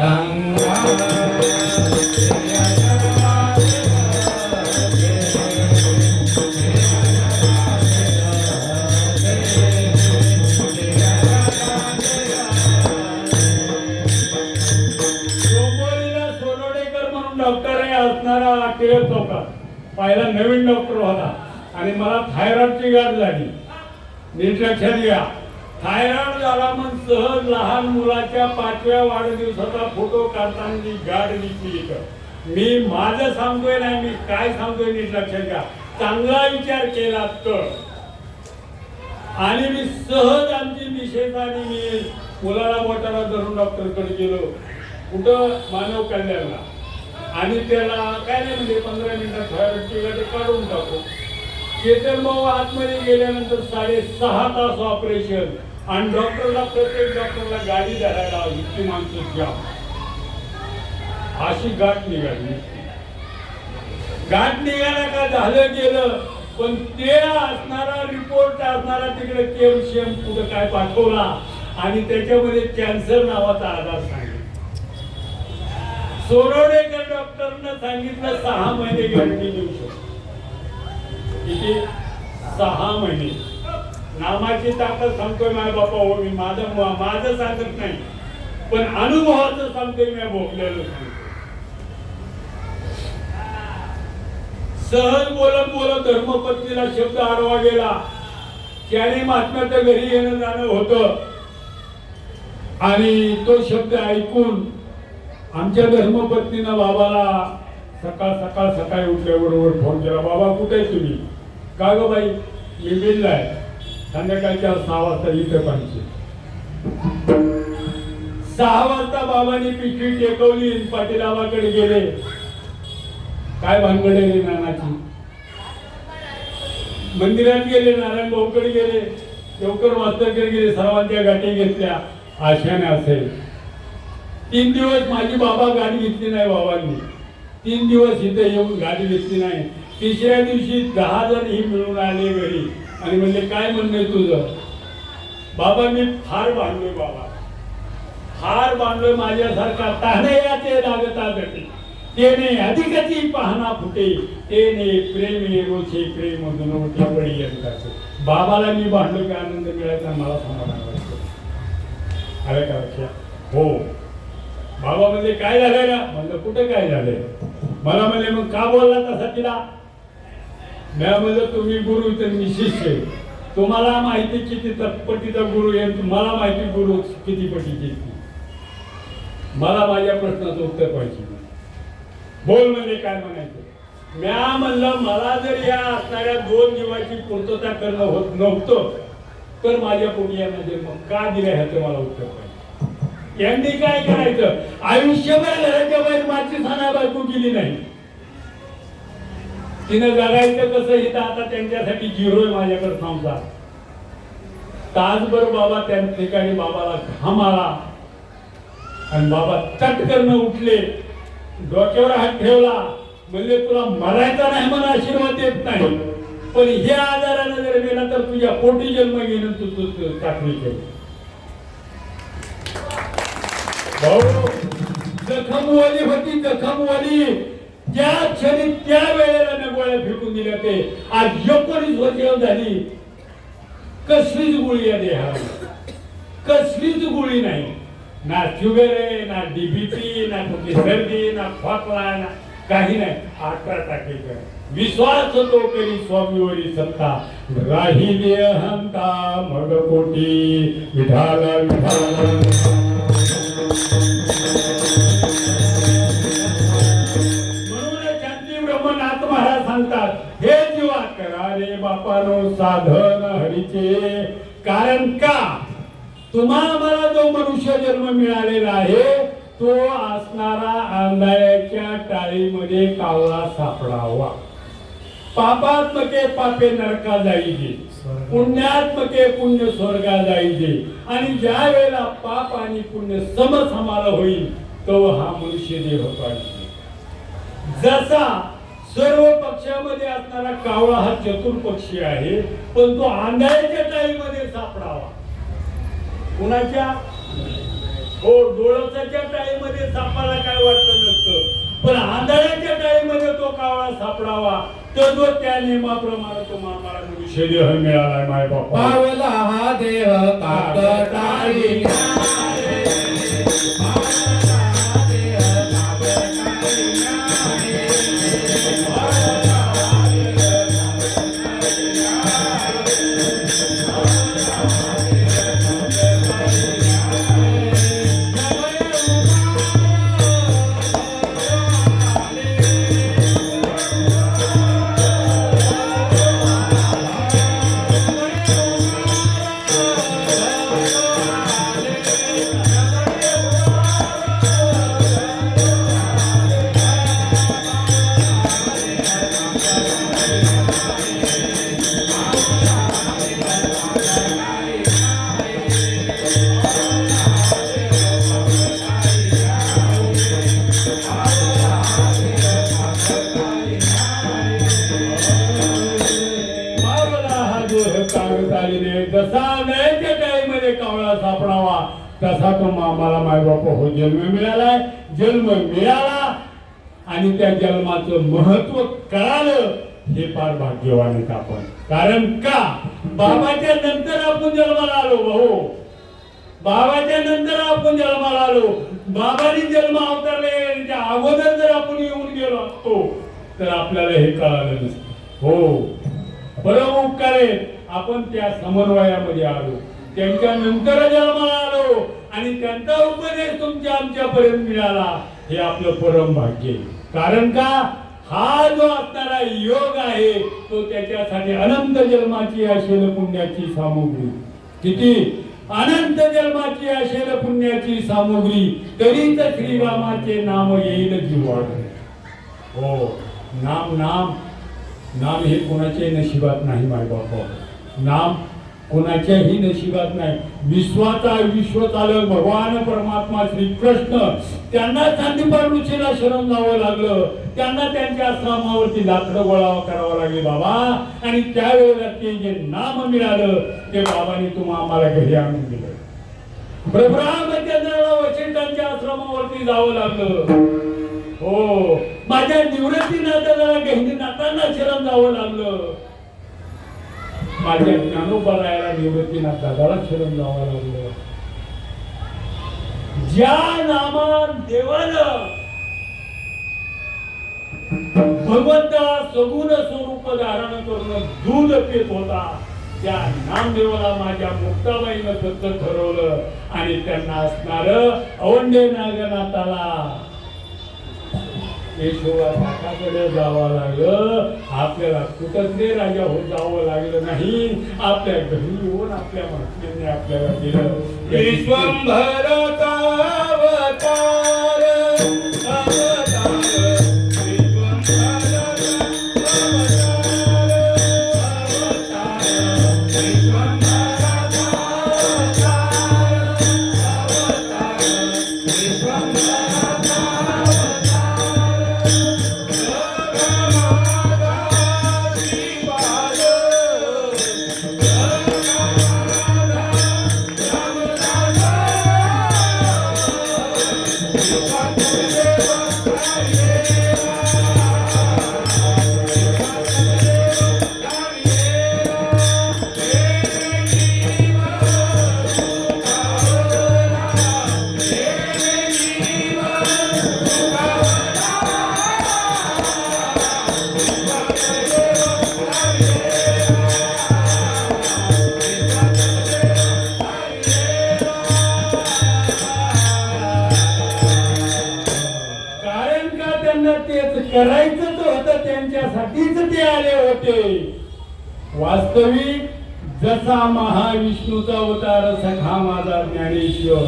असणारा टिळक चौकात पहिला नवीन डॉक्टर होता आणि मला थायरॉइडची गाठ झाली. नीट लक्षात घ्या, थायरॉइड झाला म्हणून सहज लहान मुलाच्या 5व्या वाढदिवसाचा फोटो काढताना गाठ दिसली. मी माझं सांगतोय नाही, मी काय सांगतोय नीट लक्षात घ्या. चांगला विचार केला तर. आणि मी सहज आमची मिसेस आणि मी मुलाला बोटाला धरून डॉक्टरकडे गेलो. कुठं मानव कल्याणला. आणि त्याला काय नाही म्हणजे 15 मिनिटात थायरॉइडची गाठी काढून टाकू. चेतन भाऊ आतमध्ये गेल्यानंतर 6.5 तास ऑपरेशन आणि प्रत्येक डॉक्टरला गाडी धरायला इतकी माणसं घ्या. अशी गाठ निघाली. गाठ निघाला का झालं गेलं, पण ते असणारा रिपोर्ट असणारा तिकडे केमशेम कुठं काय पाठवला आणि त्याच्यामध्ये कॅन्सर नावाचा आजार सांगितला. सोनवडेकर डॉक्टरनं सांगितलं 6 महिने गॅरंटी देऊ शकतो. किती? 6 महिने. नामाची ताकद सांगतोय माझ्या बापा हो. मी माझं सांगत नाही. पण अनुभवाचं सांगते मी भोगलेलं सांगतो. सहज बोलत बोलत धर्मपत्नीला शब्द आडवा गेला. त्याने महात्म्याच्या घरी येणं जाणं होतं आणि तो शब्द ऐकून आमच्या धर्मपत्नीनं बाबाला सकाळी उठल्याबरोबर फोन केला. बाबा कुठे आहे तुम्ही? का ग बाई? मी बिल्ला आहे, संध्याकाळच्या 6 वाजता इथं पाहिजे. 6 वाजता बाबांनी पिशवी टेकवली, पाटीलाबाकडे गेले. काय भानगड आहे नानाची? मंदिरात गेले, नारायण भाऊकडे गेले, देवकर मास्तरकडे गेले, सर्वांच्या गाठी घेतल्या. आशाने असेल 3 दिवस माझी बाबा गाडी घेतली नाही. बाबांनी 3 दिवस इथे येऊन गाडी घेतली नाही. तिसऱ्या दिवशी 10 जण ही मिळून आले घरी आणि म्हणले काय म्हणणं तुझं? बाबा मी फार बांधलोय, बाबा फार बांधलोय, माझ्यासारखा ताहण्याचे लागता गती, तेने अधिकची पाहना फुटे, तेने प्रेमे रोचे प्रेम मधून बळी यंत्राचे. बाबाला मी बांधलो की आनंद मिळायचा, मला समाधान व्हायचं. अरे का लक्षात? हो. बाबा म्हणजे काय झालं ना? म्हणलं कुठे काय झालंय? मला म्हणले मग का बोलला तसा तिला? मी म्हणलं तुम्ही गुरु तर मी शिष्य. तुम्हाला माहिती किती पटीचा गुरु आहे, मला माहिती गुरु किती पटीची. मला माझ्या प्रश्नाचं उत्तर पाहिजे. बोल म्हणजे काय म्हणायचं? म्या म्हणलं मला जर या असणाऱ्या 2 जीवाची पूर्तता करणं होत नव्हतं तर माझ्या पोटी यांना जन्म का दिला ह्याचं मला उत्तर पाहिजे. यांनी काय करायचं? आयुष्यभर घराच्या बाहेर माची साना बायको केली नाही. तिनं जगायचं कसं इथं आता त्यांच्यासाठी झिरो आहे माझ्याकडे संसार. तासभर बाबा त्या ठिकाणी बाबाला घाम आला आणि बाबा चटकन उठले, डोक्यावर हात ठेवला, म्हणजे तुला मरायचा नाही म्हणून आशीर्वाद देत नाही, पण हे आजारानं जर गेला तर तुझ्या पोटी जन्म घेणं तू चाकरी केली. भाऊ जखमवाली होती, जखमवाली. त्या क्षणी त्या वेळेला मी गोळ्या फेकून दिल्या. ते आज 19 वर्ष झाली, कसलीच गुळी या देहाला, कसलीच गुळी नाही. ना शुगर आहे, ना डीबीपी, ना कुठली सर्दी, ना खोकला, ना काही नाही. 18 टाकेकर विश्वास तो करी स्वामीवरी सत्ता, राहिली अहंता मग कोटी विठाल विठाल. महाराज सांगतात, हे जीवा करा रे बापानो साधन हरीचे. कारण का तुम्हाला मला जो मनुष्य जन्म मिळालेला आहे तो असणारा आंधळ्याच्या टाळीमध्ये कावळा सापडावा. पापात्मके पापे नरका जाईजे, पुण्यात्मके पुण्य स्वर्गा जाईजे. आणि ज्या वेळेला पाप आणि पुण्य समसमाला होईल तो हा मनुष्य देह पाहिजे. जसा सर्व पक्षामध्ये असणारा कावळा हा चतुर्पक्षी आहे, पण तो आंधळ्याच्या टाळीमध्ये सापडावा. कुणाच्या? हो, डोळसाच्या टाळीमध्ये सापाला काय वाटतं नसतं, पण आंधळ्याच्या टाळीमध्ये तो कावळा सापडावा. तर जो त्या नियमाप्रमाणे तो मला मनुष्य देह मिळालाय. माय बापा पावला हा देह काकटाळी, जसा नयच्या टाळीमध्ये कावळा सापडावा तसा तो मला मायबाप हो जन्म मिळालाय. जन्म मिळाला आणि त्या जन्माचं महत्व कळालं, हे फार भाग्यवान आहेत आपण. कारण का बाबाच्या नंतर आपण जन्माला आलो. भाऊ बाबाच्या नंतर आपण जन्माला आलो. बाबांनी जन्म अवतरले त्या अगोदर जर आपण येऊन गेलो असतो तर आपल्याला हे कळालं नसतं. हो, परम उपकार आहे. आपण त्या समन्वयामध्ये आलो, त्यांच्या नंतर जन्माला आलो आणि त्यांचा उपदेश तुमच्या आमच्यापर्यंत मिळाला. हे आपलं परम भाग्य आहे. कारण का, हा जो असणारा योग आहे तो त्याच्यासाठी अनंत जन्माची असेल पुण्याची सामुग्री. किती अनंत जन्माची असेल पुण्याची सामुग्री, तरीच श्रीरामाचे नाम येईल जीवावर. हो, नाम नाम नाम हे कोणाच्याही नशिबात नाही माय बापा. नाम कोणाच्याही नशिबात नाही. विश्वाचा विश्व चालक भगवान परमात्मा श्रीकृष्ण, त्यांना चांदीपार ऋषीला शरण जावं लागलं. त्यांना त्यांच्या आश्रमावरती लाकडं गोळा करावं लागले बाबा. आणि त्यावेळेला ते जे नाम मिळालं ते बाबांनी तुम्हा आम्हाला घरी आणून दिलं. ब्रह्मचंद्राला वशिष्ठांच्या आश्रमावरती जावं लागलं. हो, माझ्या निवृत्तीनाथाला गहिनीनाथांना शरण जावं लागलं. माझ्या ज्ञानोबारायाला निवृत्तीनाथ दादाला शरण जावं लागलं. ज्या नामात देवानं भगवंता सगुण स्वरूप धारण करून दूध पित होता, त्या नामदेवाला माझ्या मुक्ताबाईनं फक्त ठरवलं आणि त्यांना असणार औंढे नागनाथाला यशोदा काकाकडे जावं लागलं. आपल्याला कुठे राजा होत जावं लागलं नाही. आपल्या घरी येऊन आपल्या महात्म्याने आपल्याला दिलं. विश्वंभर अवतार करायचं होतं, त्यांच्यासाठीच ते आले होते. वास्तविक जसा महाविष्णूचा अवतार सखा माझा ज्ञानेश्वर,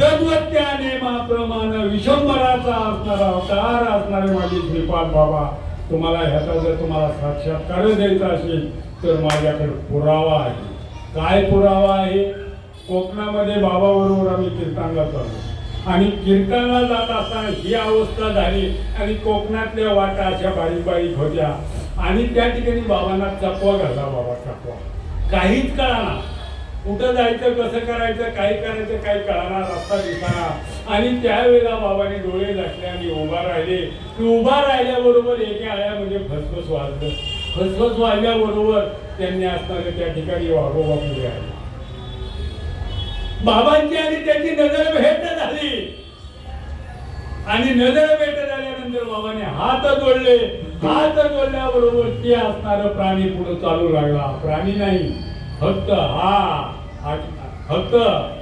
तद्वत त्या नेमाप्रमाणे विश्वंभराचा असणारा अवतार असणारे माझे श्रीपाद बाबा. तुम्हाला ह्याचा जर तुम्हाला साक्षात्कार द्यायचा असेल तर माझ्याकडे पुरावा आहे. काय पुरावा आहे? कोकणामध्ये बाबा बरोबर आम्ही कीर्तनला चाललो आणि कीर्तनाला जात असताना ही अवस्था झाली आणि कोकणातल्या वाटा अशा बारीक बारीक होत्या आणि त्या ठिकाणी बाबांना चकवा घातला. बाबा चकवा काहीच कळाना, कुठं जायचं, कसं करायचं, काय करायचं, काही कळाना, रस्ता दिसताना. आणि त्यावेळेला बाबांनी डोळे झाकले आणि उभा राहिले. उभा राहिल्याबरोबर एके आळ्यामध्ये फसफस वाजलं. फसफस वाजल्याबरोबर त्यांनी असणारे त्या ठिकाणी वाघोबा पुढे आले. बाबांची आणि त्याची नजर भेट झाली आणि नजर भेट झाल्यानंतर बाबांनी हात जोडले. हात जोडल्याबरोबर ते असणार प्राणी पुढे चालू लागला. प्राणी नाही, फक्त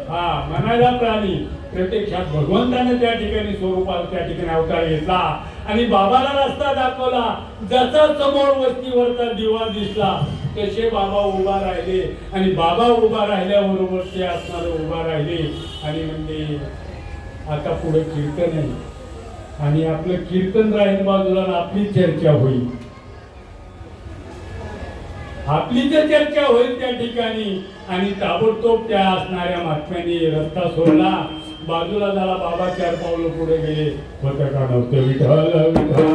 हा म्हणायला प्राणी. प्रत्यक्षात भगवंताने त्या ठिकाणी स्वरूपात त्या ठिकाणी अवतार घेतला आणि बाबाला रस्ता दाखवला. जसा समोर वस्तीवरचा दिवा दिसला तसे बाबा उभा राहिले आणि बाबा उभा राहिल्याबरोबर ते असणार उभा राहिले आणि म्हणजे आता पुढे कीर्तन आहे आणि आपलं कीर्तन राहील बाजूला, आपली चर्चा होईल. आपली तर चर्चा होईल त्या ठिकाणी. आणि ताबडतोब त्या असणाऱ्या महात्म्याने रस्ता सोडला, बाजूला झाला. बाबा 4 पावलं पुढे गेले. होतं का नव्हतं विठ्ठल विठ्ठल.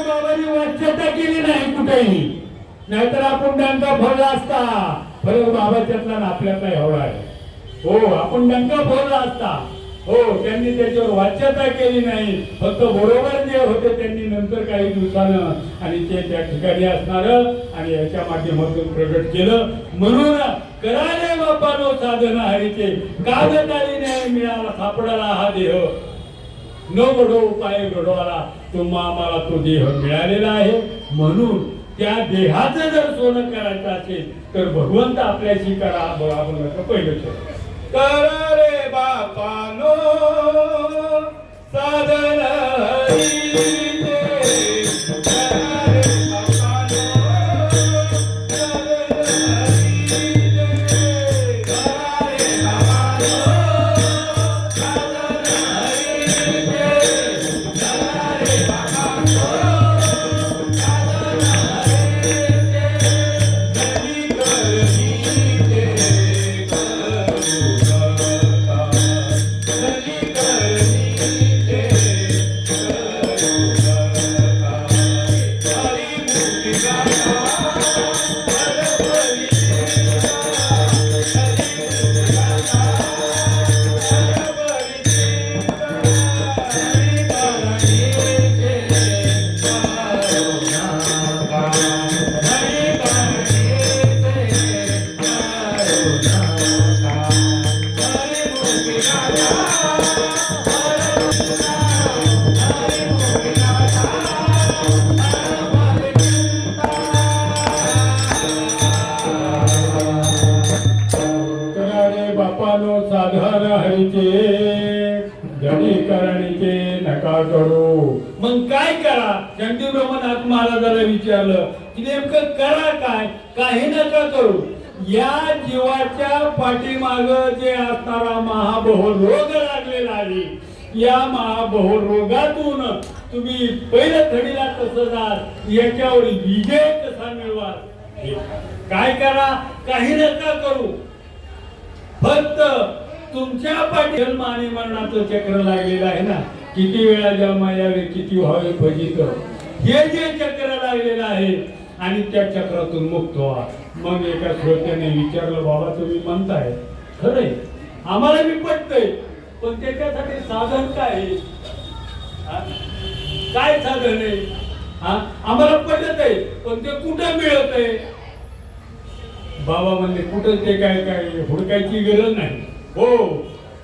बाबांनी वाच्यता केली नाही कुठेही, नाहीतर आपण डंका फोडला असता. फरक बाबाच्यातला आपल्यातला एवढा आहे. हो, आपण डंका फोडला असता हो, त्यांनी त्याच्यावर वाच्यता केली नाही, फक्त बरोबर जे होते त्यांनी नंतर काही दिवसानं आणि ते त्या ठिकाणी असणार आणि याच्या माध्यमातून प्रगट केलं. म्हणून कराले बापानो साधना हरीचे, कागदाली न्याय मिळाला सापडाला हा देह, न घडो उपाय घडवाला तुम्हा आम्हाला तो देह मिळालेला आहे. म्हणून त्या देहाचं जर सोनं करायचं असेल तर भगवंत आपल्याशी करा. आपण पहिलं शब्द करा रे बापानो साधन हरीचे, करा रे बापानो साधन हरीचे, करा रे बापानो साधन हरीचे, करा रे बापानो साधन हरीचे, जगी करनीचे साधन हरीचे, जडी करणीचे नका करू. मग काय करा? चंडी ब्रह्मनाथ महाराजाला विचारलं की नेमकं करा काय? काही नका करू. या जीवाच्या पाठीमाग जे असणारा महाबोह रोग लागलेला आहे, या महाबोह रोगातून तुम्ही पहिल्या थडीला कसं जाल, याच्यावर विजय कसा मिळवाल, काय करा? काही नका करू. फक्त तुमच्या पाठी जन्म आणि मरणाचं चक्र लागलेलं आहे ना, किती वेळा जन्म यावे, किती व्हावे फजित, हे जे चक्र लागलेलं आहे आणि त्या चक्रातून मुक्त व्हा. मग एका श्रोत्याने विचारलं, बाबा तुम्ही म्हणताय खरंय, आम्हाला मी पटतंय, पण त्याच्यासाठी साधन काय आहे? काय साधन आहे? आम्हाला पटत आहे, पण ते कुठं मिळत आहे? बाबा म्हणले कुठं ते काय काय हुडकायची गरज नाही. हो,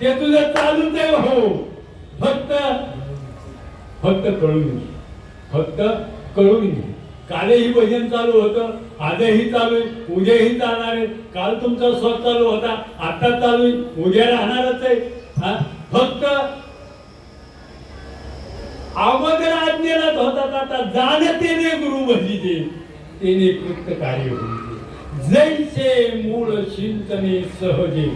ते तुझं चालूच आहे. हो, फक्त कळून घे, फक्त कळून घे. कालही भजन चालू होतं, आजही चालू आहे, उद्याही चालणार आहे. काल तुमचा स्वर चालू होता, आता चालू आहे, उद्या राहणारच आहे. फक्त अगोदर आज्ञेलाच होतात, आता जाणतेने गुरु भजिते, तेने कृत्य कार्य होते. जैसे मूळ चिंतने सहजे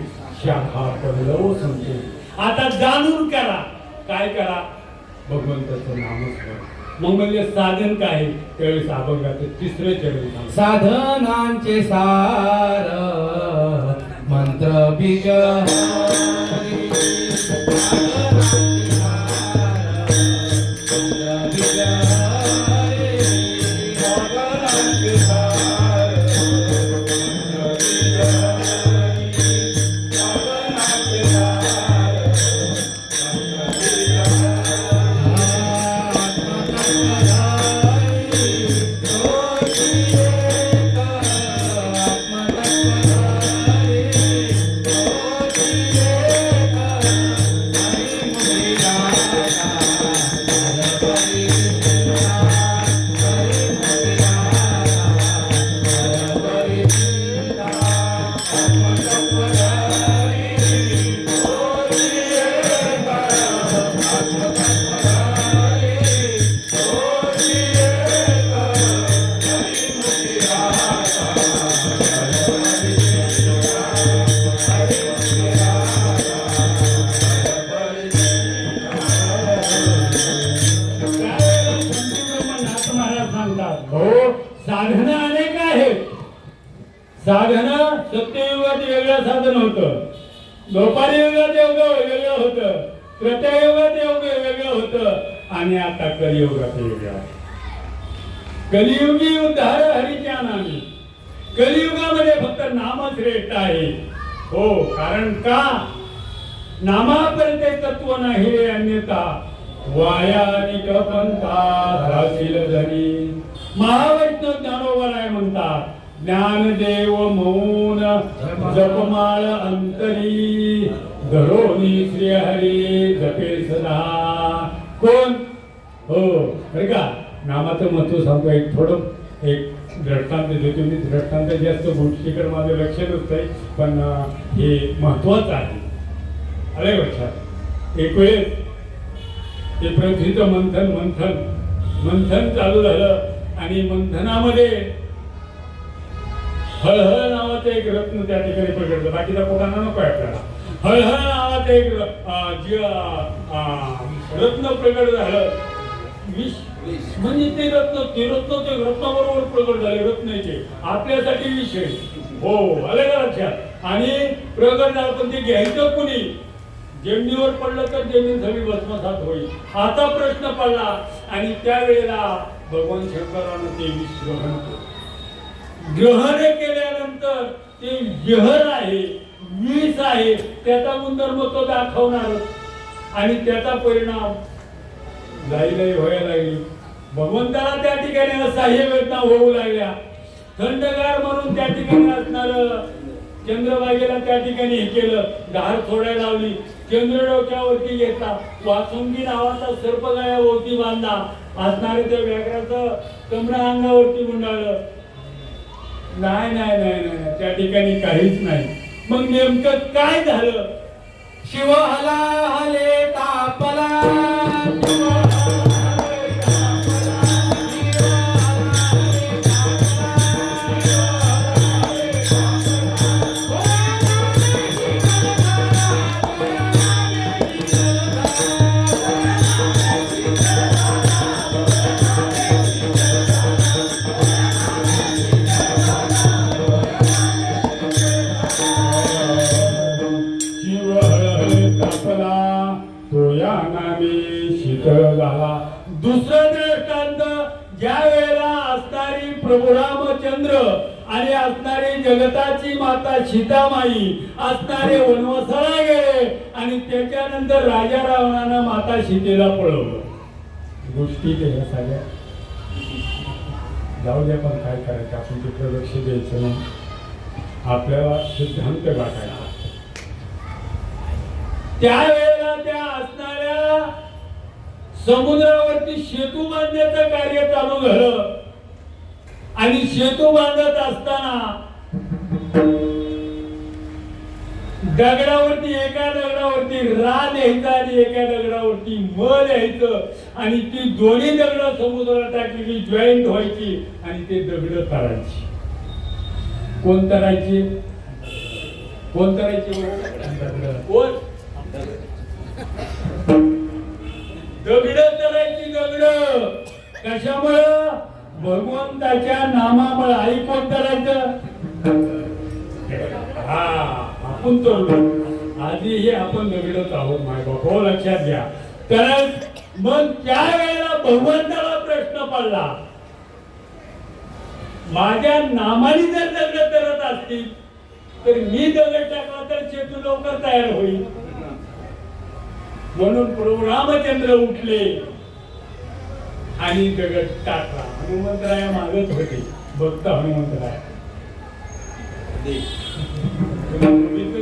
शाखा पडलव संते. आता जाणून करा. काय करा? भगवंताचं नामस्मरण. मग म्हणजे साधन काय? त्यावेळेस अभंगाचं तिसरं चरण, साधनांचे सार मंत्र बीज साधना अनेक आहेत. साधना सत्ययुगात वेगळं साधन होतं, द्वापार युगात वेगळं होतं, त्रेतायुगात वेगळं होतं आणि आता कलियुगात वेगळं आहे. कलियुगी उद्धार हरीच्या नामी. कलियुगामध्ये फक्त नामच श्रेष्ठ आहे. हो, कारण का? नामापर्यंत तत्व नाही रे अन्यथा वाया निकपंथा राशील धनी. महावैष्णव ज्ञानोबर आहे म्हणतात ज्ञानदेव मौन जपमाळ अंतरी धरोनी श्री हरी जपे सदा. कोण हो बरं का नामाचं महत्व सांगतो. एक थोडं एक दृष्टांत देतो मी. दृष्टांत जास्त गोष्टीकडे माझं लक्ष नसतंय पण हे महत्वाचं आहे. अरे लक्षात एक वेळेस ते पृथ्वीचं मंथन चालू झालं आणि मंथनामध्ये हळहळ नावाचं एक रत्न त्या ठिकाणी प्रगटलं. बाकीचा कोणाला नको आहे आपल्याला. हळहळ नावाचं एक रत्न प्रगट झालं. म्हणजे ते रत्न ते रत्नाबरोबर प्रगट झाले. रत्नाचे आपल्यासाठी विषय हो आले का लक्षात. आणि प्रगट झालं पण ते घ्यायचं कुणी. जमिनीवर पडलं तर जमीन सगळी भस्मसात होईल. आता प्रश्न पडला आणि त्यावेळेला भगवान शंकरानं ते विष ग्रहण केल्यानंतर ते जहर आहे विष आहे त्याचा गुणधर्म तो दाखवणारच आणि त्याचा परिणाम जाईलाही व्हायला लागली. भगवंताला त्या ठिकाणी असह्य वेदना होऊ लागल्या. थंडगार म्हणून त्या ठिकाणी असणार चंद्रभागेला त्या ठिकाणी हे केलं. धार सोडायला लावली. चंद्र डोक्यावरती घेतला. वासुंगी नावाचा सर्प गळ्यावरती बांधला. असणारे त्या व्याघ्राचं कमळा अंगावरती गुंडाळलं. नाही नाही नाही नाही त्या ठिकाणी काहीच नाही. मग नेमकं काय झालं. शिव हला हले तापला झाला. दुसरं दृष्टांत ज्या वेळेला असणारी प्रभू रामचंद्र आणि असणारी जगताची माता सीतामाई असणारे वनवासाला गेले आणि त्याच्यानंतर राजा रावणानं माता सीतेला पळवलं. गोष्टी केल्या सगळ्या जाऊ द्या पण काय करायचं आपण तिकडे लक्ष द्यायचं नाही. आपल्याला सिद्धांत गाठायचा. त्यावेळेला त्या असणाऱ्या समुद्रावरती सेतू बांधण्याचं कार्य चालू झालं आणि सेतू बांधत असताना दगडावरती एका दगडावरती रा लिहायचं आणि एका दगडावरती म लिहायचं आणि ती दोन्ही दगड समुद्राला टाकली की जॉईंट व्हायची आणि ते दगड तरायची. कोण तरायचे कोण तरायचे कोण दगड तरायची. दगड कशामुळं भगवंताच्या नामामुळे. आई कोण तरायचं हा आपण तरुण आधीही आपण दगडच आहोत माय बाप लक्षात घ्या. तर मग त्या वेळेला भगवंताला प्रश्न पडला माझ्या नामाने जर दगड करत असतील तर मी दगड टाकला तर सेतू लवकर तयार होईल. म्हणून प्रभू रामचंद्र उठले आणि दगड टाकला. हनुमंतराय मागत होते. भक्त हनुमंतराय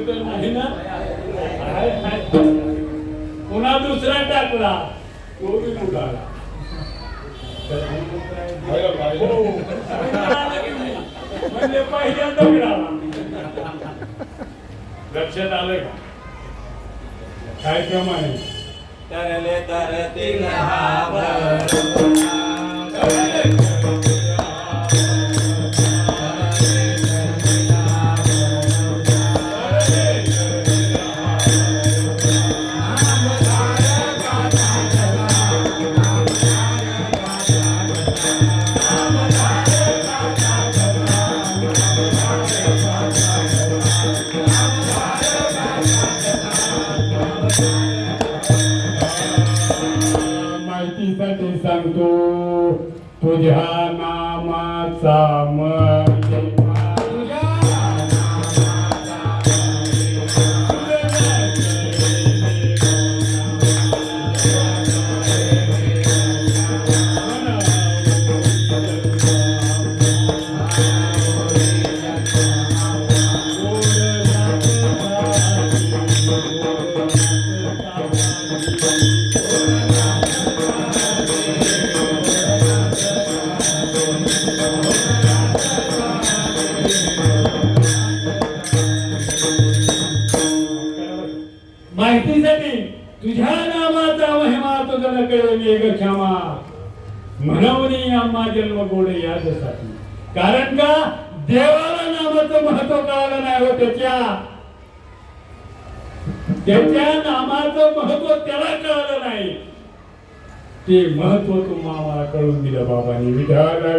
तर नाही ना. पुन्हा दुसरा टाकला तो बी उडाला. म्हणजे पहिल्या दगडाला. लक्षात आलं का काय प्रमाणे. तरले तरतील हा माहितीसाठी सांगतो तुझ्या नामाचा महिमा. तुझ्या नामाचा महिमा. माहितीसाठी तुझ्या नामाचा महिमा तुझं न कळे मेघ क्षमा म्हणून आम्हा जन्म गोड यासाठी. कारण का देवाला नामाचं महत्व कळालं नाही हो त्याच्या नामाचं महत्व त्याला कळालं नाही. ते महत्व तुम्हाला आम्हाला कळून दिलं बाबांनी. विठाला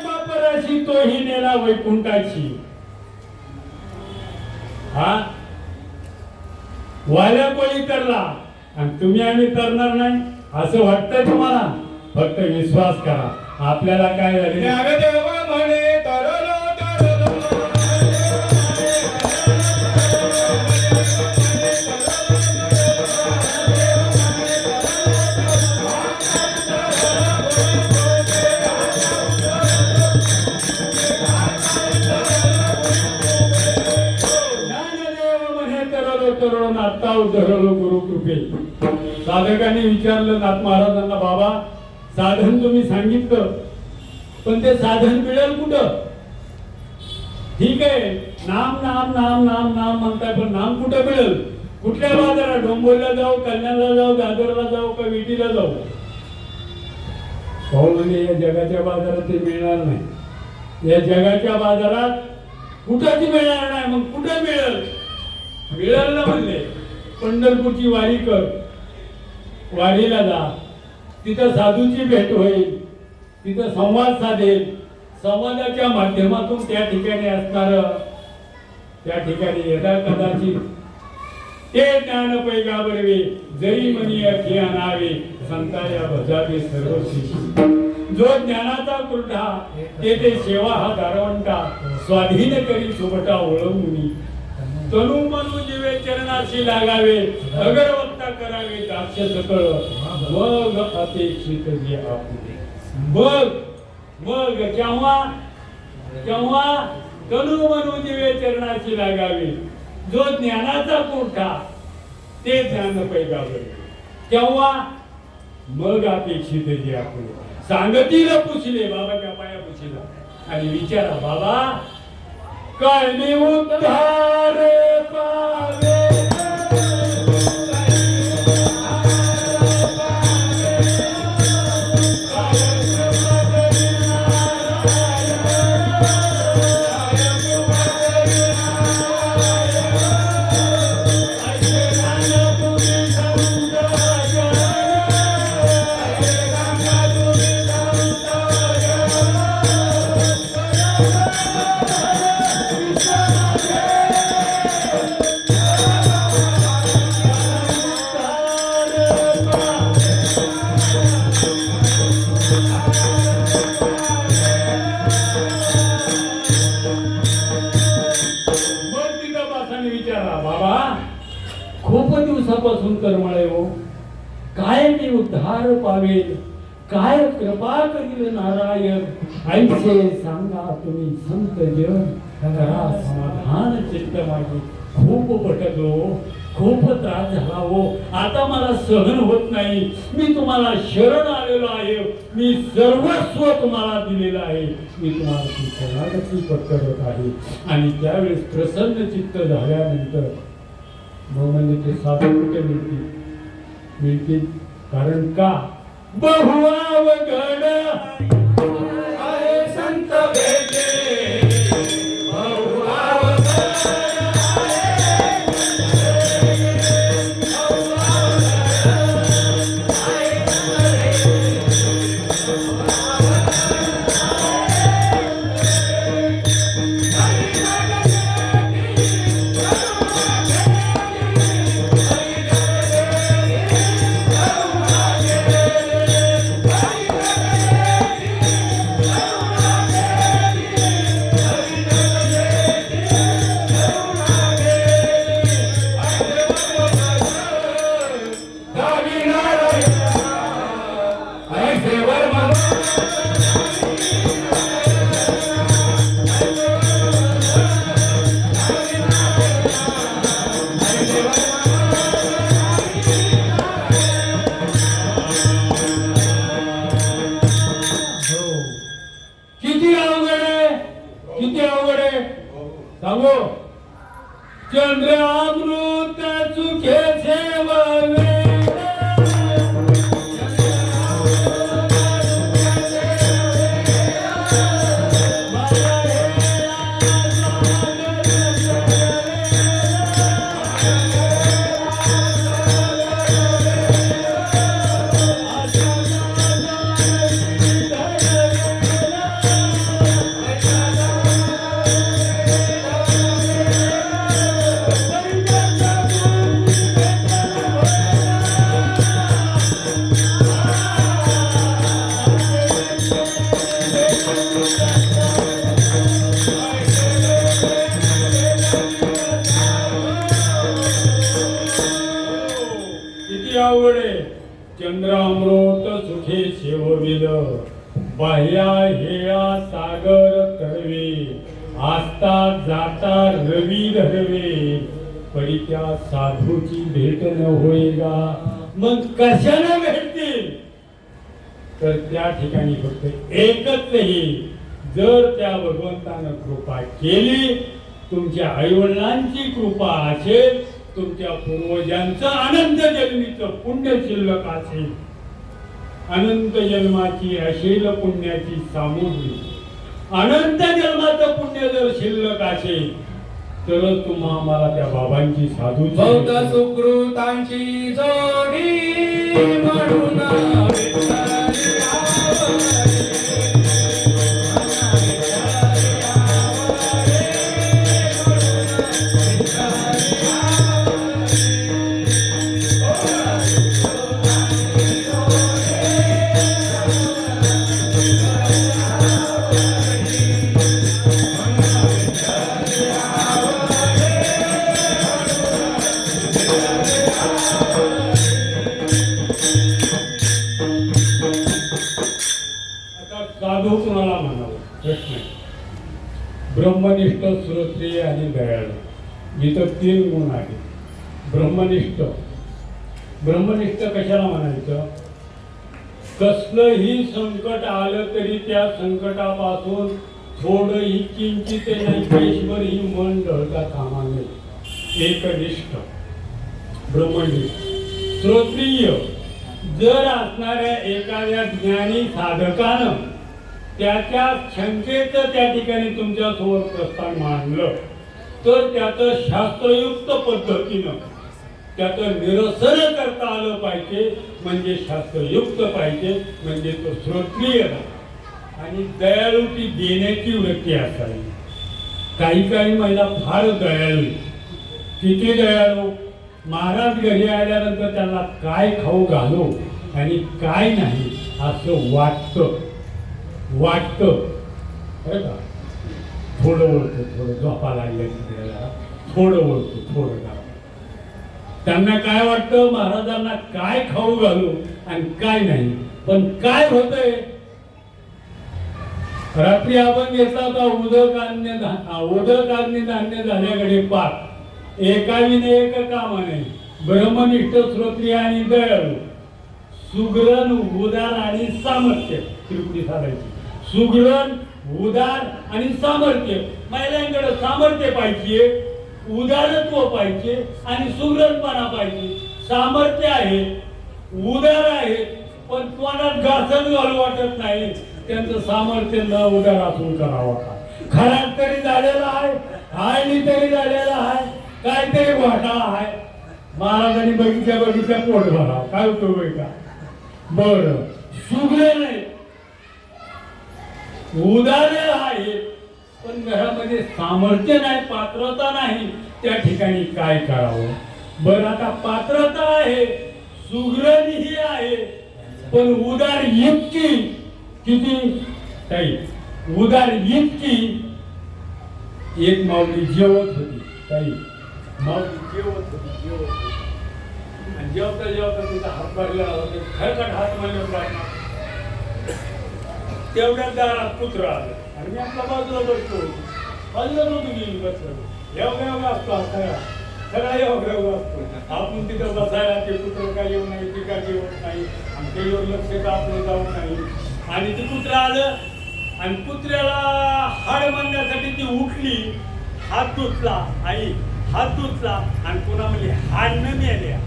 बापराशी तोही नेला वैकुंठाची. हा वाल्या कोळी तरला आणि तुम्ही आम्ही तरणार नाही असं वाटतंय तुम्हाला. फक्त विश्वास करा. आपल्याला काय झाले ज्ञानदेव म्हणे तरलो तरलो तरलो नाता उधरलो गुरु कृपे. साधकांनी विचारलं नाथ महाराजांना, बाबा साधन तुम्ही सांगितलं पण ते साधन मिळेल कुठं? ठीक आहे, नाम नाम नाम नाम नाम म्हणताय पण नाम कुठं मिळेल? कुठल्या बाजारात? डोंबोलीला जाऊ, कल्याणला जाऊ, दादरला जाऊ का विटीला जाऊ? हो म्हणजे या जगाच्या बाजारात ते मिळणार नाही. या जगाच्या बाजारात कुठंच मिळणार नाही. मग कुठं मिळेल? मिळेल ना म्हणले पंढरपूरची वारी कर, वारीला जा, तिथं साधूची भेट होईल, तिथं संवाद साधेल. संवादाच्या माध्यमातून त्या ठिकाणी असणार, त्या ठिकाणी यदा कदाचित ते ज्ञान पैगाबरवे जरी मनी अखी आणावे संताया भजावे सर्व शिशी. जो ज्ञानाचा कुरठा ते सेवा हा दारवंटा स्वाधीन करी सुबटा ओळंबुनी. तनु मनु जीवे चरणाशी लागावे अगरवत्ता करावे दाक्ष सकळ. मग अपेक्षित जे आपुले. मग केव्हा तनु मनु जीवे चरणाशी लागावे. जो ज्ञानाचा कोठा ते ज्ञान पैगावे केव्हा? मग अपेक्षित जे आपुले. सांगतील पुसले बाबाच्या पाया पुसला आणि विचारा, बाबा काय मी उद्धार पावे दिवसापासून करमळे हो. काय मी उद्धार पावेल, काय कृपा करील नारायण. ऐसे सांगा तुम्ही संत जन, करा समाधान चित्त माझे. खूप भटकलो, खूप त्रास झाला हो. आता मला सहन होत नाही. मी तुम्हाला शरण आलेलो आहे. मी सर्वस्व तुम्हाला दिलेलं आहे. मी तुम्हाला ती शरणागती पत्करत आहे. आणि त्यावेळेस प्रसन्न चित्त झाल्यानंतर मग म्हणजे ते साधू कुठे मिळतील? कारण का बहुअवघड आहे संत भेटे. बहुअवघड किती सांगू चंद्र अमृत सुखे सेवावे आवडे चंद्रामृत सुखे सेवविल बाह्या हेया सागर तरवे आस्ता जाता रवी धरवे परी त्या साधूची भेट न होईगा मग कशाला भेटतील तर त्या ठिकाणी फक्त एकच येईल जर त्या भगवंतानं कृपा केली तुमच्या आईवडिलांची कृपा असेल तुमच्या पूर्वजांचं अनंत जन्मीचं पुण्य शिल्लक असेल अनंत जन्माची असेल पुण्याची सामूहिक अनंत जन्माचं पुण्य जर शिल्लक असेल तर तुम्हा मला त्या बाबांची साधू बौद्ध सुकृतांची जोडी म्हणून साधू कुणाला म्हणावं प्रश्न ब्रह्मनिष्ठ श्रोत्रिय आणि दयाळू इथं 3 गुण आहेत ब्रह्मनिष्ठ ब्रह्मनिष्ठ कशाला म्हणायचं कसलंही संकट आलं तरी त्या संकटापासून थोडंही किंचित नैकेश्वरही मन ढळता कामा नये एकनिष्ठ ब्रह्मनिष्ठ श्रोत्रिय जर असणाऱ्या एखाद्या ज्ञानी साधकानं त्याच्या शंकेचं त्या ठिकाणी तुमच्या समोर प्रस्थान मांडलं तर त्याचं शास्त्रयुक्त पद्धतीनं त्याचं निरसन करता आलं पाहिजे म्हणजे शास्त्रयुक्त पाहिजे म्हणजे तो श्रोत्रिय आणि दयाळूची देण्याची वृत्ती असावी काही महिला फार दयाळू किती दयाळू महाराज घरी आल्यानंतर त्यांना काय खाऊ घालू आणि काय नाही असं वाटतं बरं का थोडं वळतो थोडं झोपा लागल्या तिकडे थोडं वळतो थोडं का त्यांना काय वाटतं महाराजांना काय खाऊ घालू आणि काय नाही पण काय होतंय रात्री आपण घेतला होता उदक आणि धान्य झाल्याकडे पाक एकाविने एक कामाने ब्रह्मनिष्ठ श्रोत्रिय आणि दयाळू सुग्रण उदार आणि सामर्थ्य त्रिपुटी साधायची सुग्रण उदार आणि सामर्थ्य महिलांकडे सामर्थ्य पाहिजे उदारत्व पाहिजे आणि सुग्रणपणा पाहिजे सामर्थ्य आहे उदार आहे पण कोणात घासन घालू वाटत नाही त्यांचं सामर्थ्य न उदार असून करावं खरा तरी झालेला आहे हायनी तरी झालेला आहे काहीतरी घोटाळा आहे महाराजांनी बगीच्या पोट भरा काय उपयोग आहे का बर सुगले नाही उदार आहे पण घरामध्ये सामर्थ्य नाही पात्रता नाही त्या ठिकाणी काय करावं बर आता पात्रता आहे सुग्रणी आहे पण उदार इतकी किती काही उदार इतकी एक माऊली जेवत होती काही माऊली जेवत होती आणि जेवता तिचा हात भरला होता खरकट हात म्हणलं तेवढ्या दारात कुत्रा आलं आणि मी आपल्या बाजूला बसलो बाजूला नव्हतो गेली बसलो एवढा असतो सगळा एवढा असतो आपण तिथं बसायला ते कुत्र काय येऊ नाही ती काय येत नाही आणि त्याच्यावर लक्ष आपलं जाऊ नाही आणि ते कुत्रा आलं आणि कुत्र्याला हाड म्हणण्यासाठी ती उठली हात धुतला आई हात धुतला आणि पुन्हा म्हणजे हाडणं मेल्या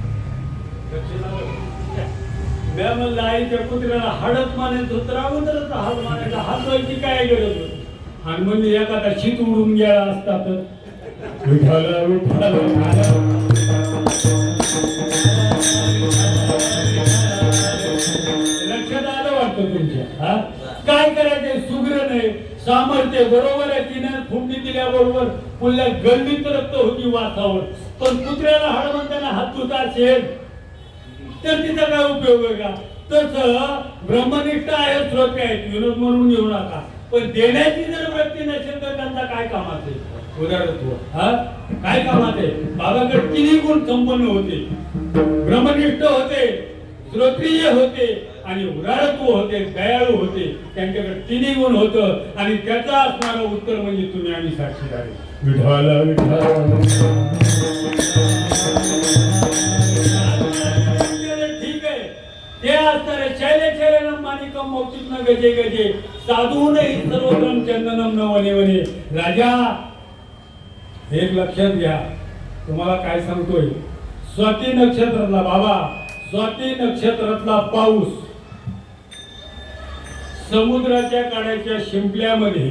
म्या म्हणलं आईच्या कुत्र्याला हाडच मानायचं होतं अगोदरच हात मानायचा हात व्हायची काय गरज होती आणि म्हणजे एखादा शीत उडून गेला असता तर विठाला लक्षात आलं वाटतं तुमच्या हा काय करायचंय सुग्रण आहे सामर्थ्य बरोबर आहे तिने फुंडी दिल्याबरोबर पुढल्या गल्लीत रक्त होती वासावर पण कुत्र्याला हाड म्हणताना हात धुता असेल तर तिचा काय उपयोग आहे का तसं ब्रह्मनिष्ठ आहे श्रोते आहेत विनोद म्हणून घेऊ नका पण देण्याची जर वृत्ती नसेल तर त्यांचा काय कामात आहे उदाहरण हा काय कामात आहे बाबाकडे तिन्ही गुण संपन्न होते ब्रह्मनिष्ठ होते श्रोत्रिय होते आणि उदारत्व होते दयाळू होते त्यांच्याकडे तिन्ही गुण होतं आणि त्याचा असणारं उत्तर म्हणजे तुम्ही आम्ही साक्षीदार आहे विठाला ठीक आहे ते असणारे शैले शैले माणिकम मौक्तिक न गजे गजे साधूनही सर्वत्रम चंदनम न वने वने राजा एक लक्षात घ्या तुम्हाला काय सांगतोय स्वाती नक्षत्रातला बाबा स्वाती नक्षत्रातला पाऊस समुद्राच्या काड्याच्या शिंपल्यामध्ये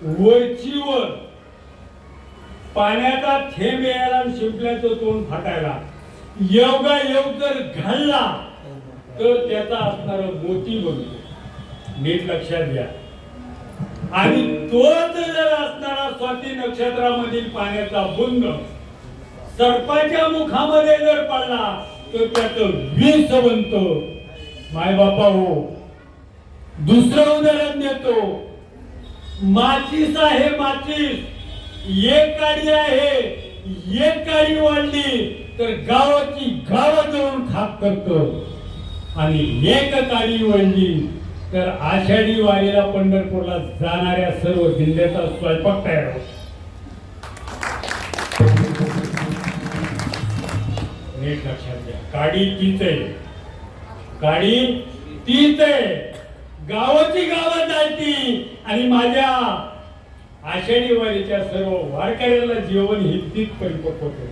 वरचीवर पाण्याचा थेंब यायला आणि शिंपल्याचं तोंड फाटायला योगायोग जर घालला तर त्याचा असणारा मोती बनतो नीट लक्षात घ्या आणि तोच जर असणारा स्वाती नक्षत्रामधील पाण्याचा बुंद सर्पाच्या मुखामध्ये जर पडला तर त्याचं विष बनतो माय बापा हो दुसरं उदाहरण देतो माचीस आहे माचीस एक काडी आहे एक काडी वाढली तर गावाची गाव जळून खाक करतो आणि एक काडी वाढली तर आषाढी वारीला पंढरपूरला जाणाऱ्या सर्व दिंड्याचा स्वयंपाक तयार होतो नीट लक्षात घ्या काडी तीच आहे काडी तीच आहे गावाची गावात जायची आणि माझ्या आषाढी वारीच्या सर्व वारकऱ्याला जीवन हे तीच परिपक्व होते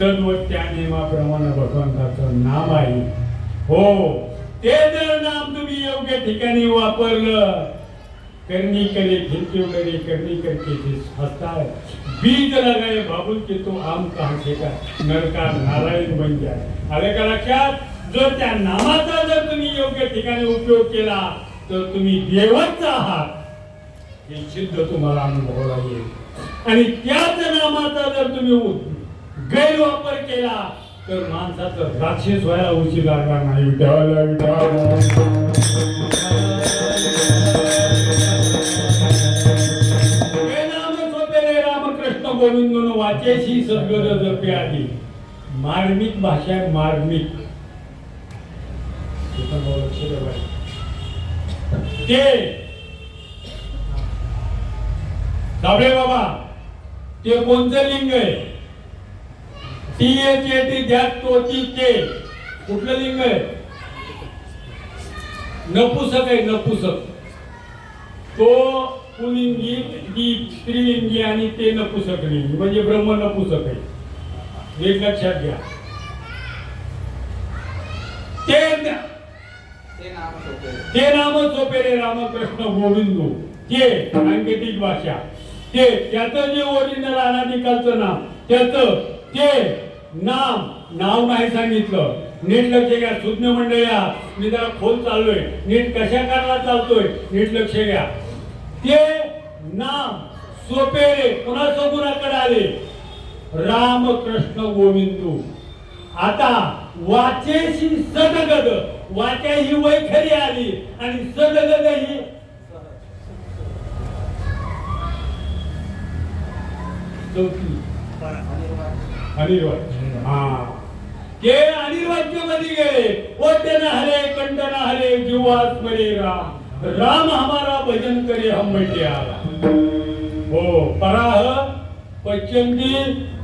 तद्वत त्या नियमाप्रमाणे भगवंताचं नाम आहे हो ते जर नाम तुम्ही योग्य ठिकाणी वापरलं करनी करे खिलके करे करनी करके हंसता है बीज लगाए बाबुल के तो आम कहां से का नरका नारायण बन जाए आले का लक्षात जर त्या नामाचा जर तुम्ही योग्य ठिकाणी उपयोग केला तर तुम्ही देवच आहात हे सिद्ध तुम्हाला अनुभवाला येईल आणि त्याच नामाचा जर तुम्ही गैरवापर केला तर माणसाचं राक्षस व्हायला उशीर लागणार नाही विठाला विठाला रामकृष्ण गोविंद वाचेशी सद्गत जपे आधी मार्मिक भाषा आहे मार्मिक ते साबळे बाबा ते कोणतं लिंग आहे टी द्यात तो ती के कुठलं लिंग आहे नपुसक आहे नपुसक तो पुलिंगी ती स्त्रीलिंगी आणि ते नपुसक लिंगी म्हणजे ब्रह्म नपुसक आहे एक लक्षात घ्या ते नाम सोपेरे रामकृष्ण गोविंद ते सांकेतिक भाषा ते त्याचं जे ओरिजिनल अनादिकालचं नाम त्याचं ते नाव नाही सांगितलं नीट लक्ष घ्या सुज्ञ मंडळी मी जरा खोल चाललोय नीट कशा कारणात चालतोय नीट लक्ष घ्या ते नाम सोपेरे पुन्हा सगुणाकडे आले रामकृष्ण गोविंद आता वाचेशी सदगद वाचा ही वैखरी आली आणि सदगद ही ते अनिर्वाच्य मध्ये गेले ओटे न हरे कंठ न हरे जीवास मरे राम राम हमारा भजन करे हम बैठे हो पराह पश्चिमी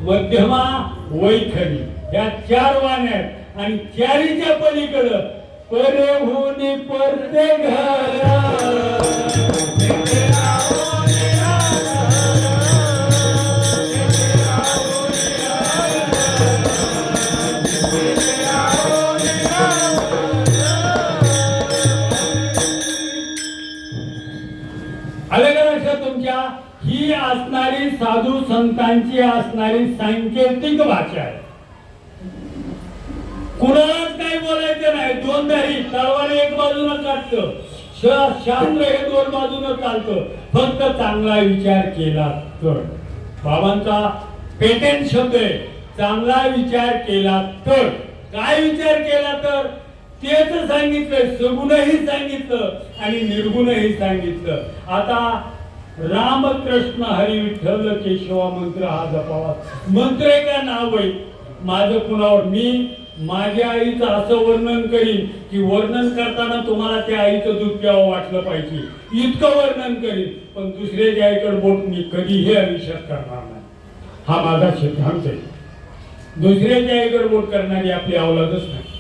मध्यमा वैखरी या चार वाण्यात आणि चारीच्या पलीकडं परे होणे परते घरा आलं का लक्षात तुमच्या? ही असणारी साधू संतांची असणारी सांकेतिक भाषा आहे. कुणालाच काही बोलायचं नाही. दोनदारी तलवार एक बाजूनं काढतं, शास्त्र हे दोन बाजूनं चालतं. फक्त चांगला विचार केला तर. बाबांचा पेटेंट शब्द आहे, चांगला विचार केला तर. काय विचार केला तर? तेच सांगितलं, सगुणही सांगितलं आणि निर्गुणही सांगितलं. आता रामकृष्ण हरी विठ्ठल केशवा मंत्र हा जपावा. मंत्र आहे का नाव आहे? माझं कुणावर? मी माझ्या आईचं असं वर्णन करीन की वर्णन करताना तुम्हाला त्या आईचं दूध प्यावं वाटलं पाहिजे, इतकं वर्णन करीन. पण दुसऱ्याच्या आईकडे बोट मी कधीही आयुष्यात करणार नाही. हा माझा सिद्धांत आहे. दुसऱ्याच्या आईकडे बोट करणारी आपली अवलादच नाही.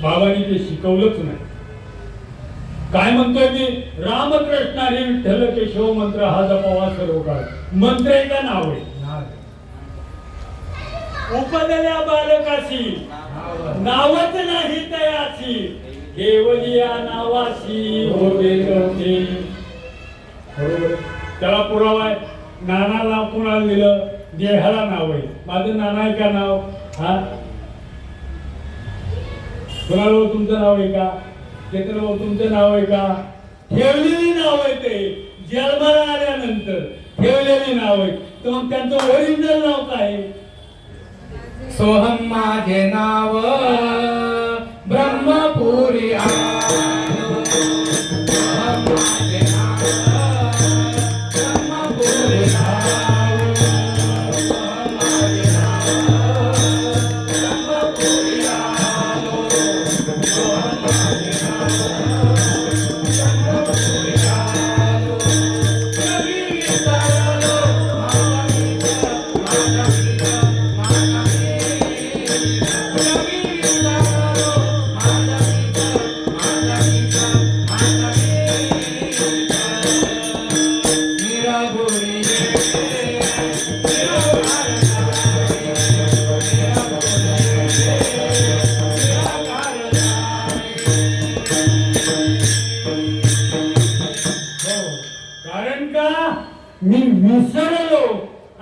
बाबांनी ते शिकवलंच नाही. काय म्हणतोय मी? रामकृष्ण हरी विठ्ठल केशव मंत्र हा जपावा सर्व काळ. मंत्र आहे का नाव आहे? उपदल्या बालकाशी नावच नाही तयाची, केवली या नावाशी होते होते. त्याला पुरावा आहे. नानाला कुणाला दिलं? देहाला नाव आहे. माझं नाना आहे का नाव? हा, कुणाला तुमचं नाव आहे का? केतन तुमचं नाव आहे का? ठेवलेली नाव आहे. ते जन्माला आल्यानंतर ठेवलेली नाव आहे. तर मग त्यांचं ओरिजिनल नाव काय? सोहम माझे नाव ब्रह्मपुरी आलो. सोहम माझे नाव ब्रह्मपुरी आलो. सोहम माझे नाव ब्रह्मपुरी आलो. सोहम माझे नाव ब्रह्मपुरी आलो. जगी विसरलो माझा मी विसरलो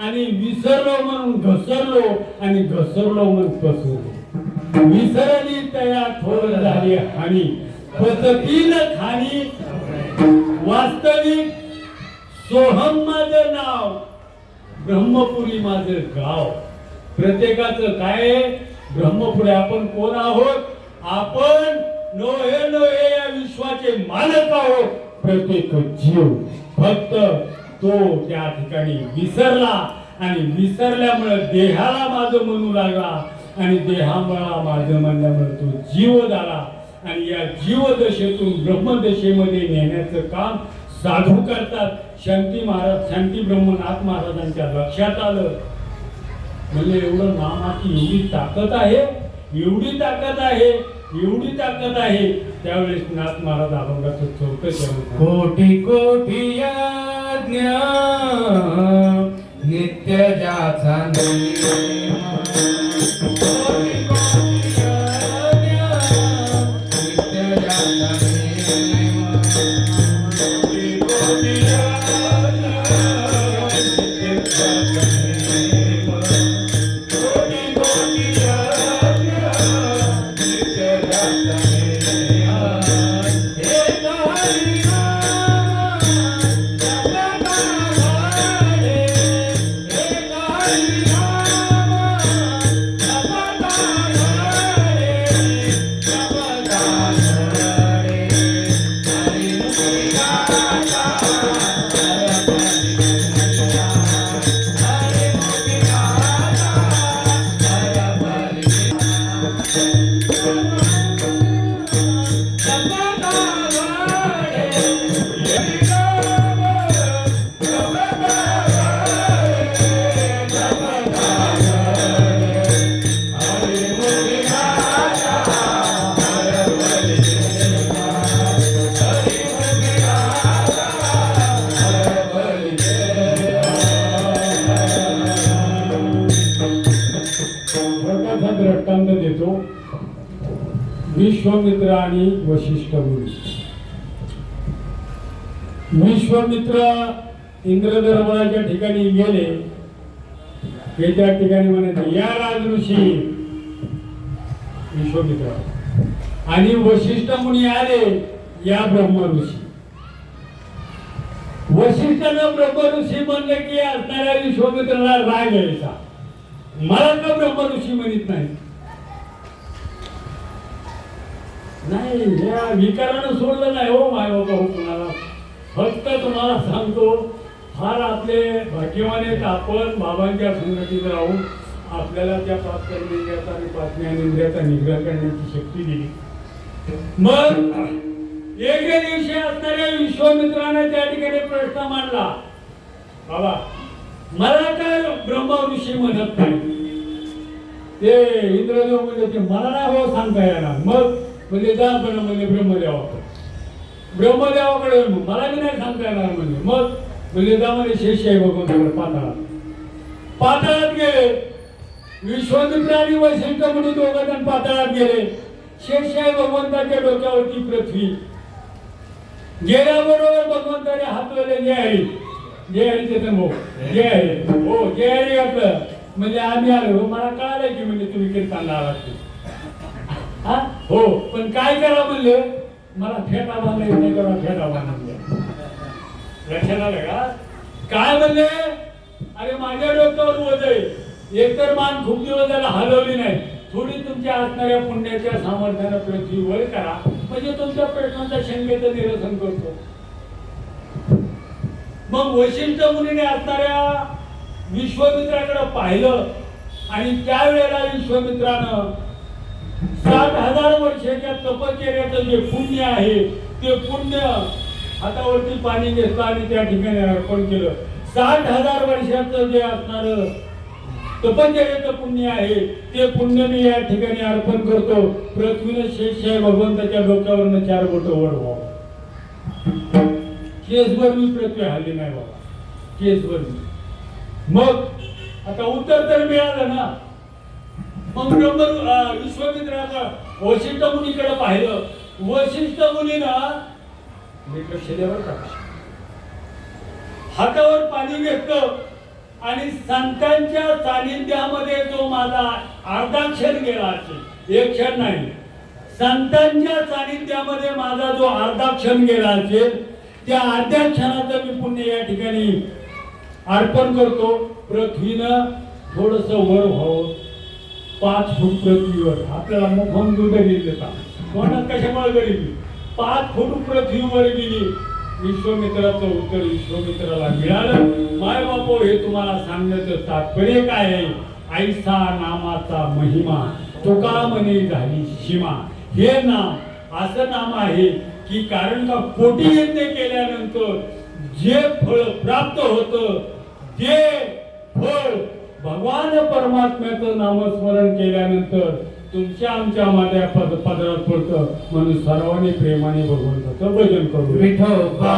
आणि विसरलो म्हणून घसरलो आणि घसरलो म्हणून फसवलो. विसरली तया थोर झाली हानी, फसतील खाणी. वास्तविक सोहम माझं नाव, ब्रह्मपुरी माझं गाव. प्रत्येकाचं काय? ब्रह्मपुरी. आपण कोण आहोत? आपण नोहे नोहे या विश्वाचे मालक आहोत. प्रत्येक जीव फक्त तो त्या ठिकाणी विसरला आणि विसरल्यामुळे देहाला माझं म्हणू लागला आणि देहामुळे माझं म्हणल्यामुळे तो जीव झाला. आणि या जीवदशेतून ब्रह्मदशेमध्ये नेण्याचं काम साधू करतात. शांती ब्रह्मनाथ महाराजांच्या लक्षात आलं. म्हणजे एवढं नामाची एवढी ताकद आहे, एवढी ताकद आहे, एवढी ताकद आहे. त्यावेळेस नाथ महाराज अभंगाचं चौकट कोटी कोटी यज्ञ नित्य ज्याचा नेम. कोटी कोटी यज्ञ नित्य ज्याचा नेम. कोटी कोटी यज्ञ नित्य ज्याचा नेम. कोटी कोटी यज्ञ नित्य ज्याचा नेम. दृष्टांत देतो. विश्वामित्र आणि वशिष्ठ मुनी. विश्वामित्र इंद्र दरबाराच्या ठिकाणी गेले हे त्या ठिकाणी म्हणायचे या राजऋषी विश्वामित्र आणि वशिष्ठ मुनी आले या ब्रह्म ऋषी. वशिष्ठानं ब्रह्म ऋषी म्हणले की असणाऱ्या विश्वामित्राला राग यायचा, मला का ब्रह्म ऋषी म्हणत नाही. नाही या विकारानं सोडलं नाही हो माय बाबा हो कुणाला. फक्त तुम्हाला सांगतो फार आपले भाग्यवान आहेत आपण बाबांच्या संगतीत राहून आपल्याला त्या पाच कर्मेंद्रियाचा आणि पाच ज्ञानेंद्रियाचा निग्रह करण्याची शक्ती दिली. मग एके दिवशी असणाऱ्या विश्वामित्राने त्या ठिकाणी प्रश्न मांडला, बाबा मला काय ब्रह्म ऋषी म्हणत नाही. ते इंद्रदेव म्हणजे ते मला नाही हो सांगता येणार. मग म्हणजे जा पण म्हणजे ब्रह्मदेवाकडे ब्रह्मदेवाकडे मला बी नाही सांगता येणार म्हणजे. मग म्हणजे जा म्हणजे शेष आहे भगवंताकडे पाताळात गेले. विश्वामित्र आणि वैशिष्ठ मुनी दोघं जण पाताळात गेले. शेषशाही भगवंताच्या डोक्यावरती पृथ्वी गेल्याबरोबर भगवंताने हात वळले जय हरी जय हरी चेतन भाऊ जय हरी हो जय हरी घातलं म्हणजे आम्ही आलो. मला कळालं की म्हणजे तुम्ही कीर्तनला आलात हा हो पण काय करा म्हणले मला फेटा बांधायचा नाही करा फेटा बांधले. लक्षात आलं का काय म्हणले अरे माझ्या डोक्यावर वज आहे एकतर मान खूप दिवस झाला हलवली नाही थोडी तुमच्या असणाऱ्या पुण्याच्या सामर्थ्यानं पृथ्वी वर करा म्हणजे तुमच्या प्रश्नांच्या शंकेचं निरसन करतो. मग वशिष्ठ मुनीने असणाऱ्या विश्वामित्राकडे पाहिलं आणि त्यावेळेला विश्वामित्रानं 7,000 वर्षाच्या तपश्चर्याचं जे पुण्य आहे ते पुण्य हातावरती पाणी घेतलं आणि त्या ठिकाणी अर्पण केलं. 60,000 वर्षाचं जे असणार तपश्चर्याचं पुण्य आहे ते पुण्य मी या ठिकाणी अर्पण करतो. पृथ्वीनं शेष भगवंताच्या डोक्यावरनं 4 बोट वर व्हावं. केसभर मी पृथ्वी हल्ली नाही बाबा केसभर मी. मग आता उत्तर तर मिळालं ना. मग विश्वामित्राचा वशिष्ठ मुनीकडे पाहिलं. वशिष्ठ मुनीनं हातावर पाणी घेतलं आणि संतांच्या सानिध्यामध्ये जो माझा अर्धा क्षण गेला असेल एक क्षण नाही संतांच्या सानिध्यामध्ये माझा जो अर्धा क्षण गेला असेल त्या अर्ध्या क्षणाचं मी पुण्य या ठिकाणी अर्पण करतो. पृथ्वीनं थोडस वर व्हावं 5 फूट पृथ्वीवर आपल्याला मुखम दुधरी देतात कोणा कशामुळे गरीबी 5 फूट पृथ्वीवर गेली. विश्वामित्राचं उत्तर विश्वामित्राला मिळालं. माय बापो हे तुम्हाला सांगण्याचं तात्पर्य काय आहे. ऐसा नामाचा महिमा तुका म्हणे झाली सीमा. हे नाम असं नाम आहे की कारण का कोटी यज्ञ केल्यानंतर जे फळ प्राप्त होतं ते फळ भगवान परमात्म्याचं नामस्मरण केल्यानंतर तुमच्या आमच्या माझ्या पदरात पडतं. म्हणून सर्वांनी प्रेमाने भगवंताचं भजन करू. विठोबा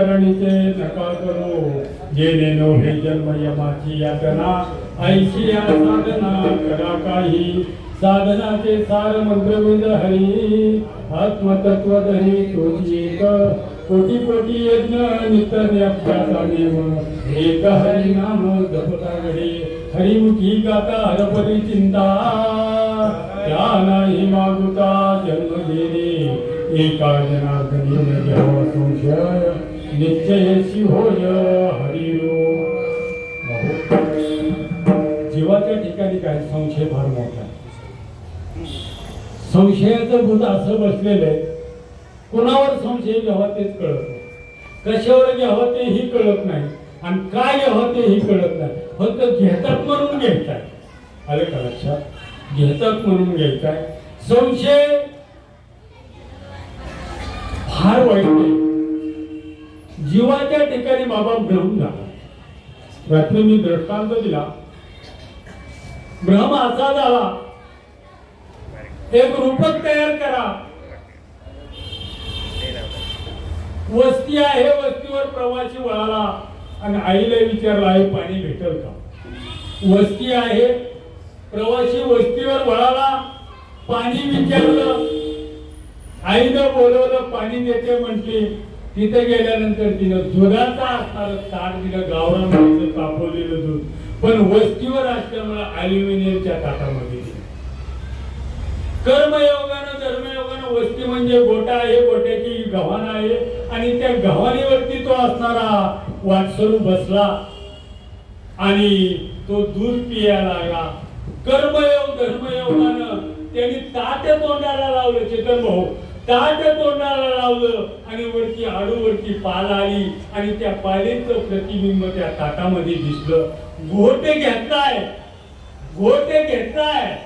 चरणीचे नका करू जेणे नव्हे जन्म यमाची यातना ऐशी या साधना करा काही साधनाचे सार मंत्रविद हरी आत्मतत्व धरी तोची एक कोटी कोटी यज्ञ नित्य अभ्यासाने एक हरी नाम जपता घडे हरिमुखी गाता हरपरी चिंता त्या नाही मागुता जन्म घेणे एका जनार्दनी घ्यावा संशय निश्चयशी होय हरी जीवाच्या ठिकाणी काय संशय फार मोठा आहे. संशयाचं भूत असं बसलेलं आहे कोणावर संशय घ्यावा तेच कळत नाही, कशावर घ्यावा तेही कळत नाही आणि काय घ्यावं तेही कळत नाही. फक्त घेतात म्हणून घ्यायचाय. आलं का लक्षात? घेतात म्हणून घ्यायचाय. संशय फार वाईट आहे. जीवाच्या ठिकाणी बाबा भ्रम झाला. रात्री मी दृष्टांत दिला. भ्रम असा झाला, एक रूपक तयार करा. वस्ती आहे, वस्तीवर प्रवासी वळाला आणि आईला विचारलं आई पाणी भेटेल का? वस्ती आहे, प्रवासी वस्तीवर वळाला, पाणी विचारलं, आईनं बोलवलं, पाणी देते म्हटली. तिथे गेल्यानंतर तिनं दुधाचा असणार ताट दिलं, गावरान म्हैस तापवलेलं दूध, पण वस्तीवर असल्यामुळे अल्युमिनियमच्या ताटामध्ये दिलं. कर्मयोगानं धर्मयोगानं वस्ती म्हणजे गोटा आहे, गोट्याची गव्हाण आहे आणि त्या गव्हाणीवरती तो असणारा वाटसरू बसला आणि तो दूध पियाला लागला. कर्मयोग धर्मयोगानं त्यांनी ताट तोंडाला लावलं. चेतन भाऊ ताट तोंडाला लावलं आणि वरती आडूवरती पाल आली आणि त्या पालीचं प्रतिबिंब त्या ताटामध्ये दिसलं. घोटे घेतलाय, घोटे घेतलाय,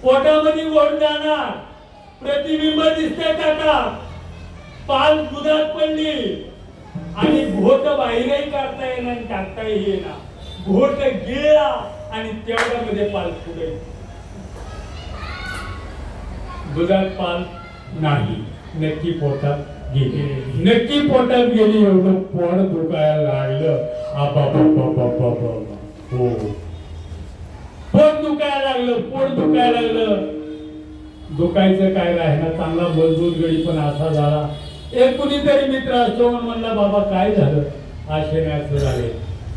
पोटामध्ये गोड जाणार, प्रतिबिंब दिसतंय ताटात, पाल दुधात पडली आणि घोट बाहेरही काढता येणार आणि टाकताही येणार. घोट गिळला आणि तेवढ्यामध्ये पाल पुढे. दुधात पाल नाही, नक्की पोटात गेली. नक्की पोटात गेली. एवढं पोट दुखायला लागलं. हो, पोट दुखायला लागलं, पोट दुखायला लागलं. दुखायचं काय राहिना, चांगला मजबूत गडी पण असा झाला. एक कुणीतरी मित्र असतो म्हणला बाबा काय झालं? आशेने झाले.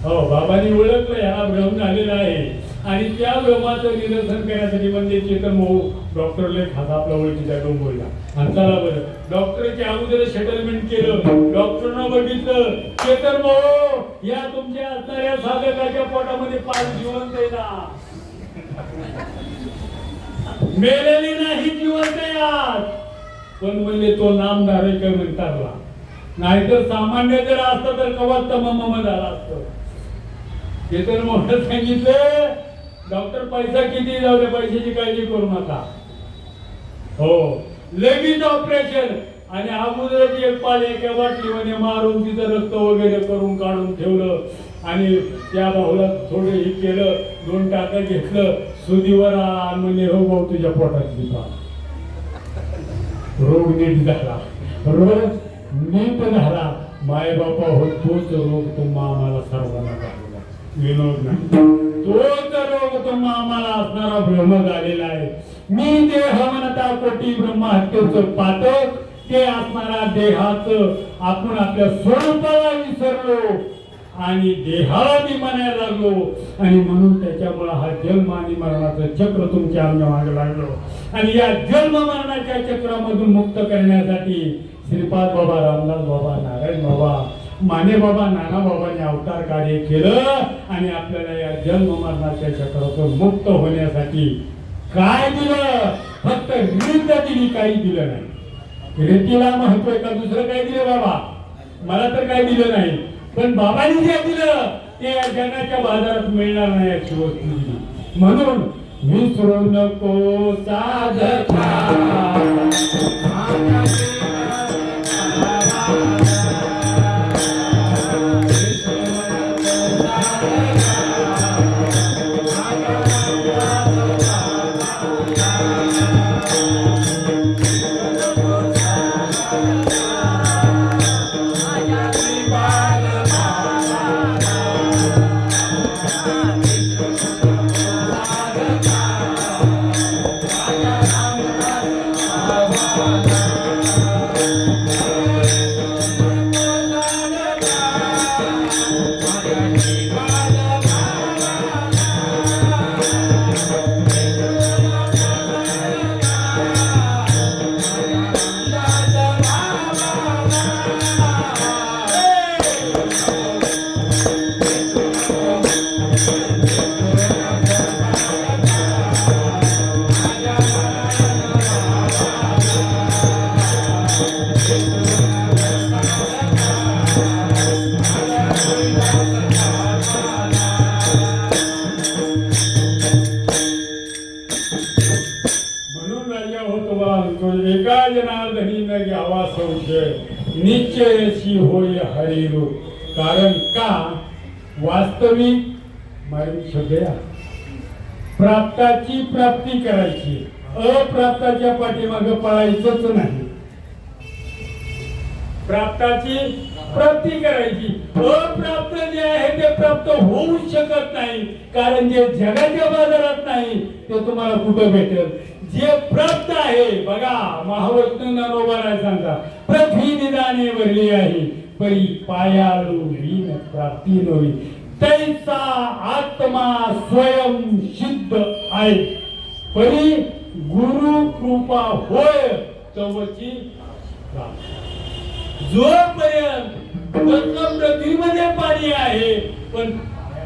हो, बाबांनी ओळखलं ह्याला भ्रम झालेला आहे आणि त्या भ्रमाचं निरसन करण्यासाठी म्हणजे चेतन भाऊ डॉक्टरला खासा आपल्या ओळखीचा डोंबोला आणि चला बरं डॉक्टरच्या अगोदर सेटलमेंट केलं. डॉक्टरनं बघितलं, चेतन भाऊ या तुमच्या असणाऱ्या साधकाच्या पोटामध्ये पाच जिवंत आहे ना, मेलेली नाही, जिवंत आहे आज. पण म्हणले तो नामदार आहे काय म्हणतात, नाहीतर सामान्य जर असतं तर कवा तमाम झाला असतं. चेतन भाऊनं सांगितलं डॉक्टर पैसा किती जाऊ दे, पैशाची काळजी करू नका. हो, लगेच ऑपरेशन आणि अगोदरची एक पाल एका बाटलीमध्ये मारून तिथं रक्त वगैरे करून काढून ठेवलं आणि त्या भाऊला थोडं हे केलं, 2 टाका घेतलं, सुधीवर म्हणजे हो भाऊ तुझ्या पोटातली पाल. रोग नीट झाला, रोग नीट झाला. माय बापा हो तोच रोग तुम्हा आम्हाला सर्वांना झालेला, विनोद नाही. तोच रोग तुम्हा आम्हाला असणारा भ्रम झालेला आहे. मी देह म्हणता कोटी ब्रह्महत्येचं पातक, ते असणारा देहाचं आपण आपल्या स्वरूपाला विसरलो आणि देहाला मी म्हणायला लागलो आणि म्हणून त्याच्यामुळे हा जन्म आणि मरणाचं चक्र तुमच्या अंगामागे लागलो. आणि या जन्म मरणाच्या चक्रामधून मुक्त करण्यासाठी श्रीपाद बाबा, रामदास बाबा, नारायण बाबा, माने बाबा, नाना बाबांनी अवतार कार्य केलं आणि आपल्याला या जन्म मरणाच्या चक्रातून मुक्त होण्यासाठी काय दिलं? फक्त रीत दिली, काही दिलं नाही. रीतीला महत्व आहे का? दुसरं काय दिलं बाबा? मला तर काही दिलं नाही, पण बाबांनी जे दिलं ते या जगाच्या बाजारात मिळणार नाही याची वस्तू दिली. म्हणून विसरू नको साधका, धनी न घ्यावा संशय निश्चयशी होय हरिरूप. कारण का वास्तविक मारी सगळ्या प्राप्ताची प्राप्ती करायची, अप्राप्ताच्या पाठीमागे पळायचंच नाही. प्राप्ताची प्राप्ती करायची, अप्राप्त जे आहे ते प्राप्त होऊ शकत नाही. कारण जे जगाच्या बाजारात नाही ते तुम्हाला कुठं भेटेल. जे प्राप्त आहे बघा, महावैष्णव नरोबरा सांगता पृथ्वी निदाने भरली आहे परी पायाळू हीन प्राप्ती नव्हे. तैसा आत्मा स्वयं सिद्ध आहे परी गुरु कृपा होय तवची प्राप्ती. जोपर्यंत पृथ्वीमध्ये पाणी आहे पण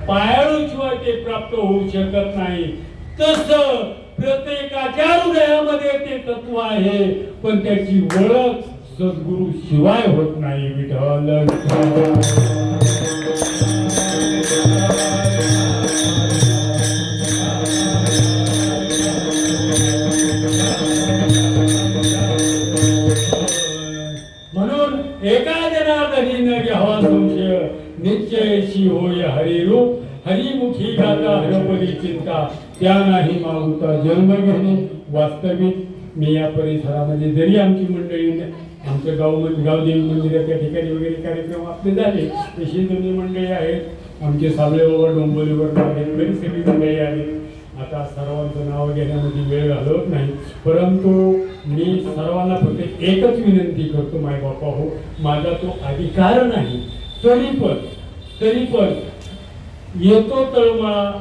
पायाळू शिवाय ते प्राप्त होऊ शकत नाही. तसं प्रत्येकाच्या हृदयामध्ये ते तत्व आहे पण त्याची ओळख सद्गुरु शिवाय होत नाही. विठ्ठल म्हणून एका जनार्दनी न घ्यावा संशय निश्चयशी होय हरिरूप. हरिमुखी गाता हरपरी चिंता त्या नाही मागुता जन्म घेणे. वास्तविक मी या परिसरामध्ये जरी आमची मंडळी आमचं गावदेवी मंदिराच्या ठिकाणी वगैरे कार्यक्रम आपले झाले, तशी जुनी मंडळी आहेत. आमचे साबळे बाबा डोंबोलीवर आहेत, बरी सगळी मंडळी आहेत. आता सर्वांचं नाव घेण्यामध्ये वेळ घालवत नाही, परंतु मी सर्वांना फक्त एकच विनंती करतो, माय बापा हो, माझा तो अधिकार नाही. तरी पण येतो तळमळा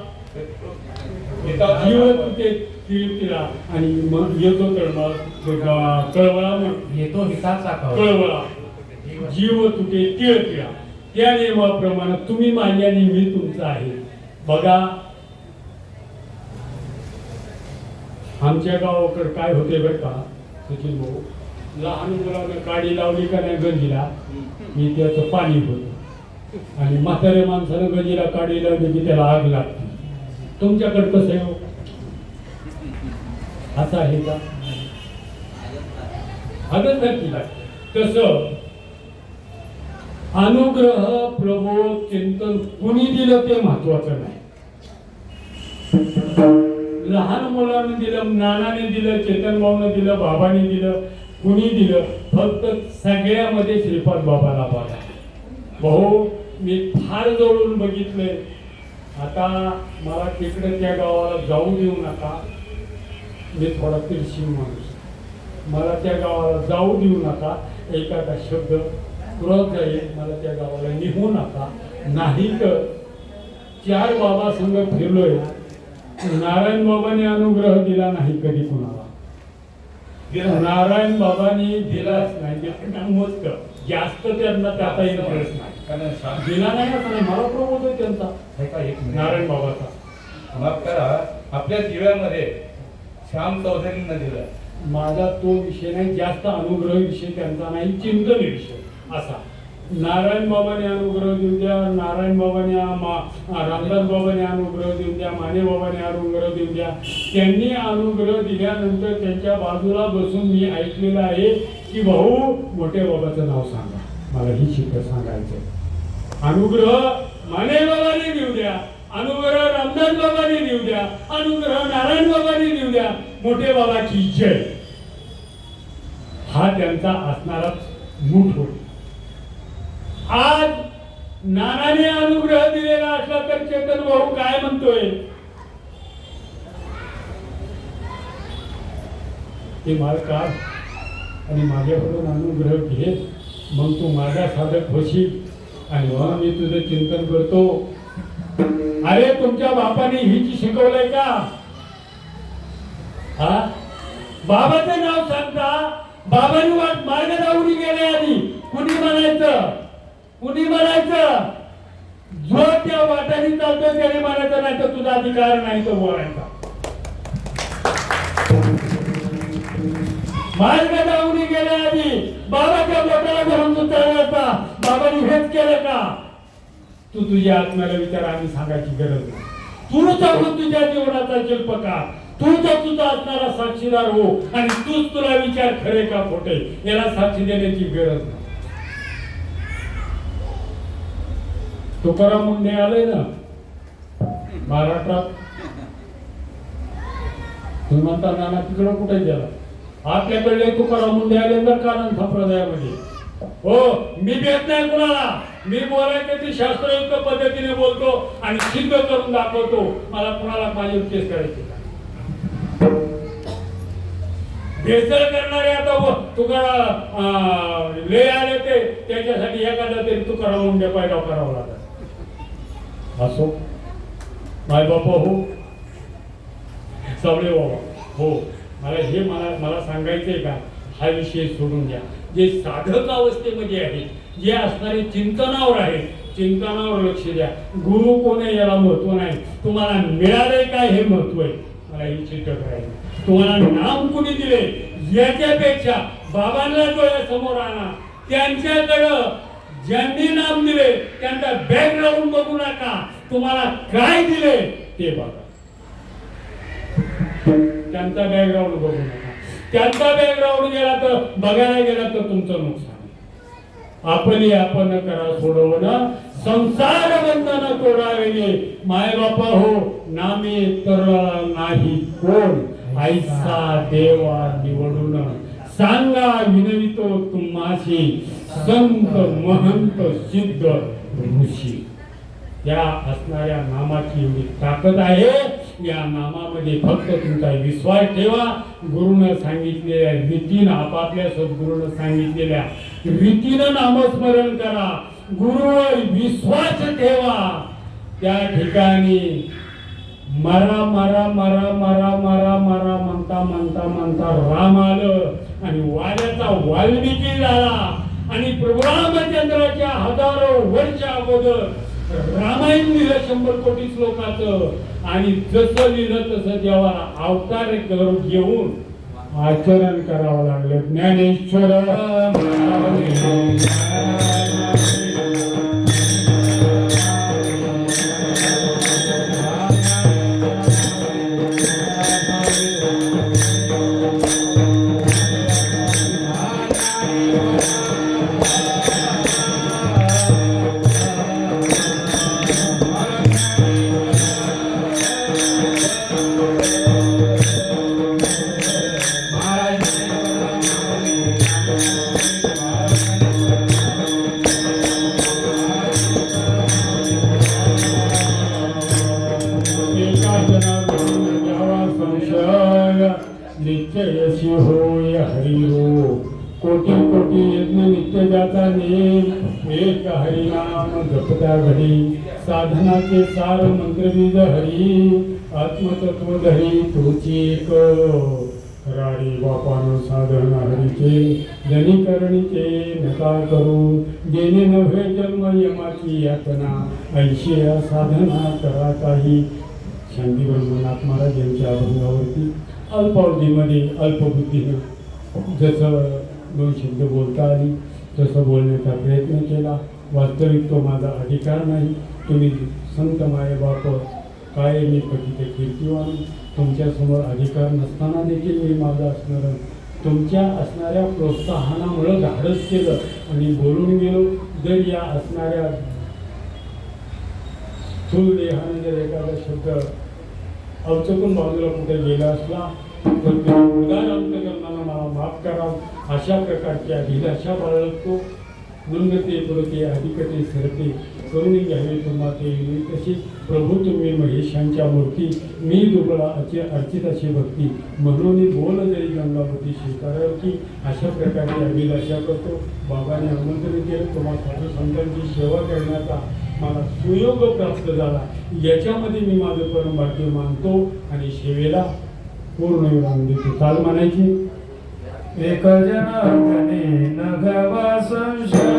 जीव तुटे तिळतिळा आणि मग येतो तळमळा कळवळा मग येतो हिताचा कळवळा जीव तुटे तिळतिळा. त्या नियमाप्रमाणे तुम्ही माझ्या आणि मी तुमचा आहे. बघा आमच्या गावाकडे काय होते बरं का सचिन भाऊ, लहान मुलानं काडी लावली का नाही गंजीला मी त्याचं पाणी होतं आणि म्हाताऱ्या माणसानं गंजीला काडी लावली की त्याला आग लागते. तुमच्याकडे कसं आहे असं आहे का? आगच नक्की लागते. तसं अनुग्रह प्रबोध चिंतन कुणी दिलं ते महत्वाचं नाही. लहान मुलांनी दिलं, नानाने दिलं, चेतन भाऊने दिलं, बाबांनी दिलं, कुणी दिलं, फक्त सगळ्यामध्ये श्रीपाद बाबाला बघा. भाऊ मी फार जवळून बघितलंय. आता मला तिकडे त्या गावाला जाऊ देऊ नका, मी थोडा तिरशी माणूस, मला त्या गावाला जाऊ देऊ नका. एखादा शब्द क्रोध जाईल, मला त्या गावाला निघू नका. नाही तर 4 बाबा संघ फिरलोय, नारायण बाबांनी अनुग्रह दिला नाही कधी कुणाला. नारायण बाबांनी दिलाच नाही, मोजक जास्त त्यांना त्याचा इंटरेस्ट नाही. दिला नाही असं नाही, मला प्रबोध आहे त्यांचा नारायण बाबाचा. माफ करा, आपल्या दिव्यामध्ये श्याम चौधरींना दिला. माझा तो विषय नाही, जास्त अनुग्रह विषय त्यांचा नाही, चिंतन विषय असा. नारायण बाबाने अनुग्रह देऊ द्या, नारायण बाबाने रामदास बाबाने अनुग्रह देऊ द्या, माने बाबाने अनुग्रह देऊ द्या. त्यांनी अनुग्रह दिल्यानंतर त्यांच्या बाजूला बसून मी ऐकलेलं आहे की भाऊ मोठ्या बाबाचं नाव सांगा, मला ही शिकत सांगायचं. अनुग्रह माने बाबाने देऊ द्या, अनुग्रह रामदास बाबाने देऊ द्या, अनुग्रह नारायण बाबाने देऊ द्या, मोठे बाबाची जय. हा त्यांचा असणाराच मूठ होता. आज नानाने अनुग्रह दिलेला असला तर चेतन भाऊ काय म्हणतोय ते मला काढ आणि माझ्याकडून अनुग्रह घे, मग तू माझा साधक होशील आणि मग मी तुझं चिंतन करतो. अरे तुमच्या बापाने हिची शिकवलंय का? हा बाबाचं नाव सांगता, बाबांनी मार्ग दावडी गेले आधी कुणी म्हणायचं जो त्या वाटाने चालतोय त्याने म्हणायचं, नाही तर तुझा अधिकार नाही तो बोलायचा. मार्ग दावडी गेल्या आधी बाबाच्या बोटाला धरून तू चालला, बाबांनी हेच केलं का? तू तुझ्या आत्म्याला विचार, आम्ही सांगायची गरज नाही. तूच आहो तुझ्या जीवनाचा शिल्पकार, तूच तुझा असणारा साक्षीदार हो आणि तूच तुला विचार खरे का खोटे याला साक्षी देण्याची गरज नाही. तुकाराम मुंडे आले ना महाराष्ट्रात, तुम्ही म्हणता नाना तिकडं कुठे गेला, आपल्याकडे तुकाराम मुंडे आले तर कानन संप्रदायामध्ये. हो, मी भेट नाही कुणाला, मी बोलायचं ते शास्त्रयुक्त पद्धतीने बोलतो आणि सिद्ध करून दाखवतो. मला कुणाला माझी केस करायची भेसळ करणारे आता तुकाराम लय आले ते त्याच्यासाठी एखादा तरी तुकाराम मुंडे पैदा करावा लागला. असो माय बापा हो, सावळे बाबा हो, मला सांगायचंय का, हा विषय सोडून द्या. जे साधक अवस्थेमध्ये आहेत, जे असणारे चिंतनावर आहेत, चिंतनावर लक्ष द्या. गुरु कोण आहे याला महत्व नाही, तुम्हाला मिळालंय काय हे महत्व आहे. मला ही चिंता करायची, तुम्हाला नाम कोणी दिले याच्यापेक्षा बाबांना डोळ्यासमोर आणा, त्यांच्याकडं ज्यांनी नाम दिले त्यांचा बॅकग्राऊंड बघू नका, तुम्हाला काय दिले ते बघा. त्यांचा बॅकग्राऊंड बघू नका, त्यांचा बॅकग्राऊंड गेला तर बघायला गेला तर तुमचं नुकसान. आपण करा सोडवणं, संसार बंधन तोडावे. माय बापा हो, नामे तरला नाही कोण, ऐसा देवा निवडून. सांगा विनवितो तुम्हाशी, संत महंत सिद्ध ऋषी. या असणाऱ्या नामाची एवढी ताकद आहे. या नामामध्ये फक्त तुमचा विश्वास ठेवा. गुरुनं सांगितलेल्या रीतीनं, आपापल्या सद्गुरूनं सांगितलेल्या रीतीनं नामस्मरण करा. गुरुवर विश्वास ठेवा. त्या ठिकाणी मरा मरा मरा मरा मरा मरा म्हणता म्हणता म्हणता राम आलं आणि वाल्याचा वाल्मिकी झाला. आणि प्रभू रामचंद्राच्या हजारो वर्ष अगोदर रामायण लिहिलं 100 कोटी श्लोकाचं. आणि जसं लिहिलं तसं देवाला अवतार घेऊन आचरण करावं लागलं. ज्ञानेश्वर नित्ययशी होय हरिरो. कोटी कोटी यज्ञ नित्य जाता नेम, एक हरिनाम जपता घडी. साधनाचे सार मंत्रबीज हरी, आत्मतत्व धरी तुची एक. राडी बापानो साधन हरीचे, जनिकरणीचे नका करू. जेणे नव्हे जन्म यमाची यातना, ऐशी या साधना करा काही. शांती ब्रह्मनाथ महाराज यांच्या अभंगावरती अल्पावधीमध्ये अल्पबुद्धीनं जसं 2 शब्द बोलता आली तसं बोलण्याचा प्रयत्न केला. वास्तविक तो माझा अधिकार नाही. तुम्ही संत मायबाप काय मी पतित कीर्तिवान, तुमच्यासमोर अधिकार नसताना देखील मी माझं असणारं तुमच्या असणाऱ्या प्रोत्साहनामुळं धाडस केलं आणि बोलून गेलो. जर या असणाऱ्या स्थूल देहाने जर एखादा शब्द अवचकून बाजूला कुठे गेला असला तर ते उदार अंतकरणाला मला माफ करा. अशा प्रकारची अभिलाषा बाळगतो. नम्रते पुरते अधिकते सरते, करून घ्यावे तुम्हा ते येईल तशी. प्रभू तुम्ही महेशांच्या मूर्ती, मी दुबळा अर्चित अशी भक्ती. म्हणून बोल जरी गंगावती स्वीकारावती. अशा प्रकारची अभिलाषा करतो. बाबाने आमंत्रण केलं, तुम्हा साधू संतांची सेवा करण्याचा मला सुयोग प्राप्त झाला. याच्यामध्ये मी माझं परम भाग्य मानतो आणि सेवेला पूर्ण विराम देतो. काल म्हणायची एक जनार्दने नघवा संशय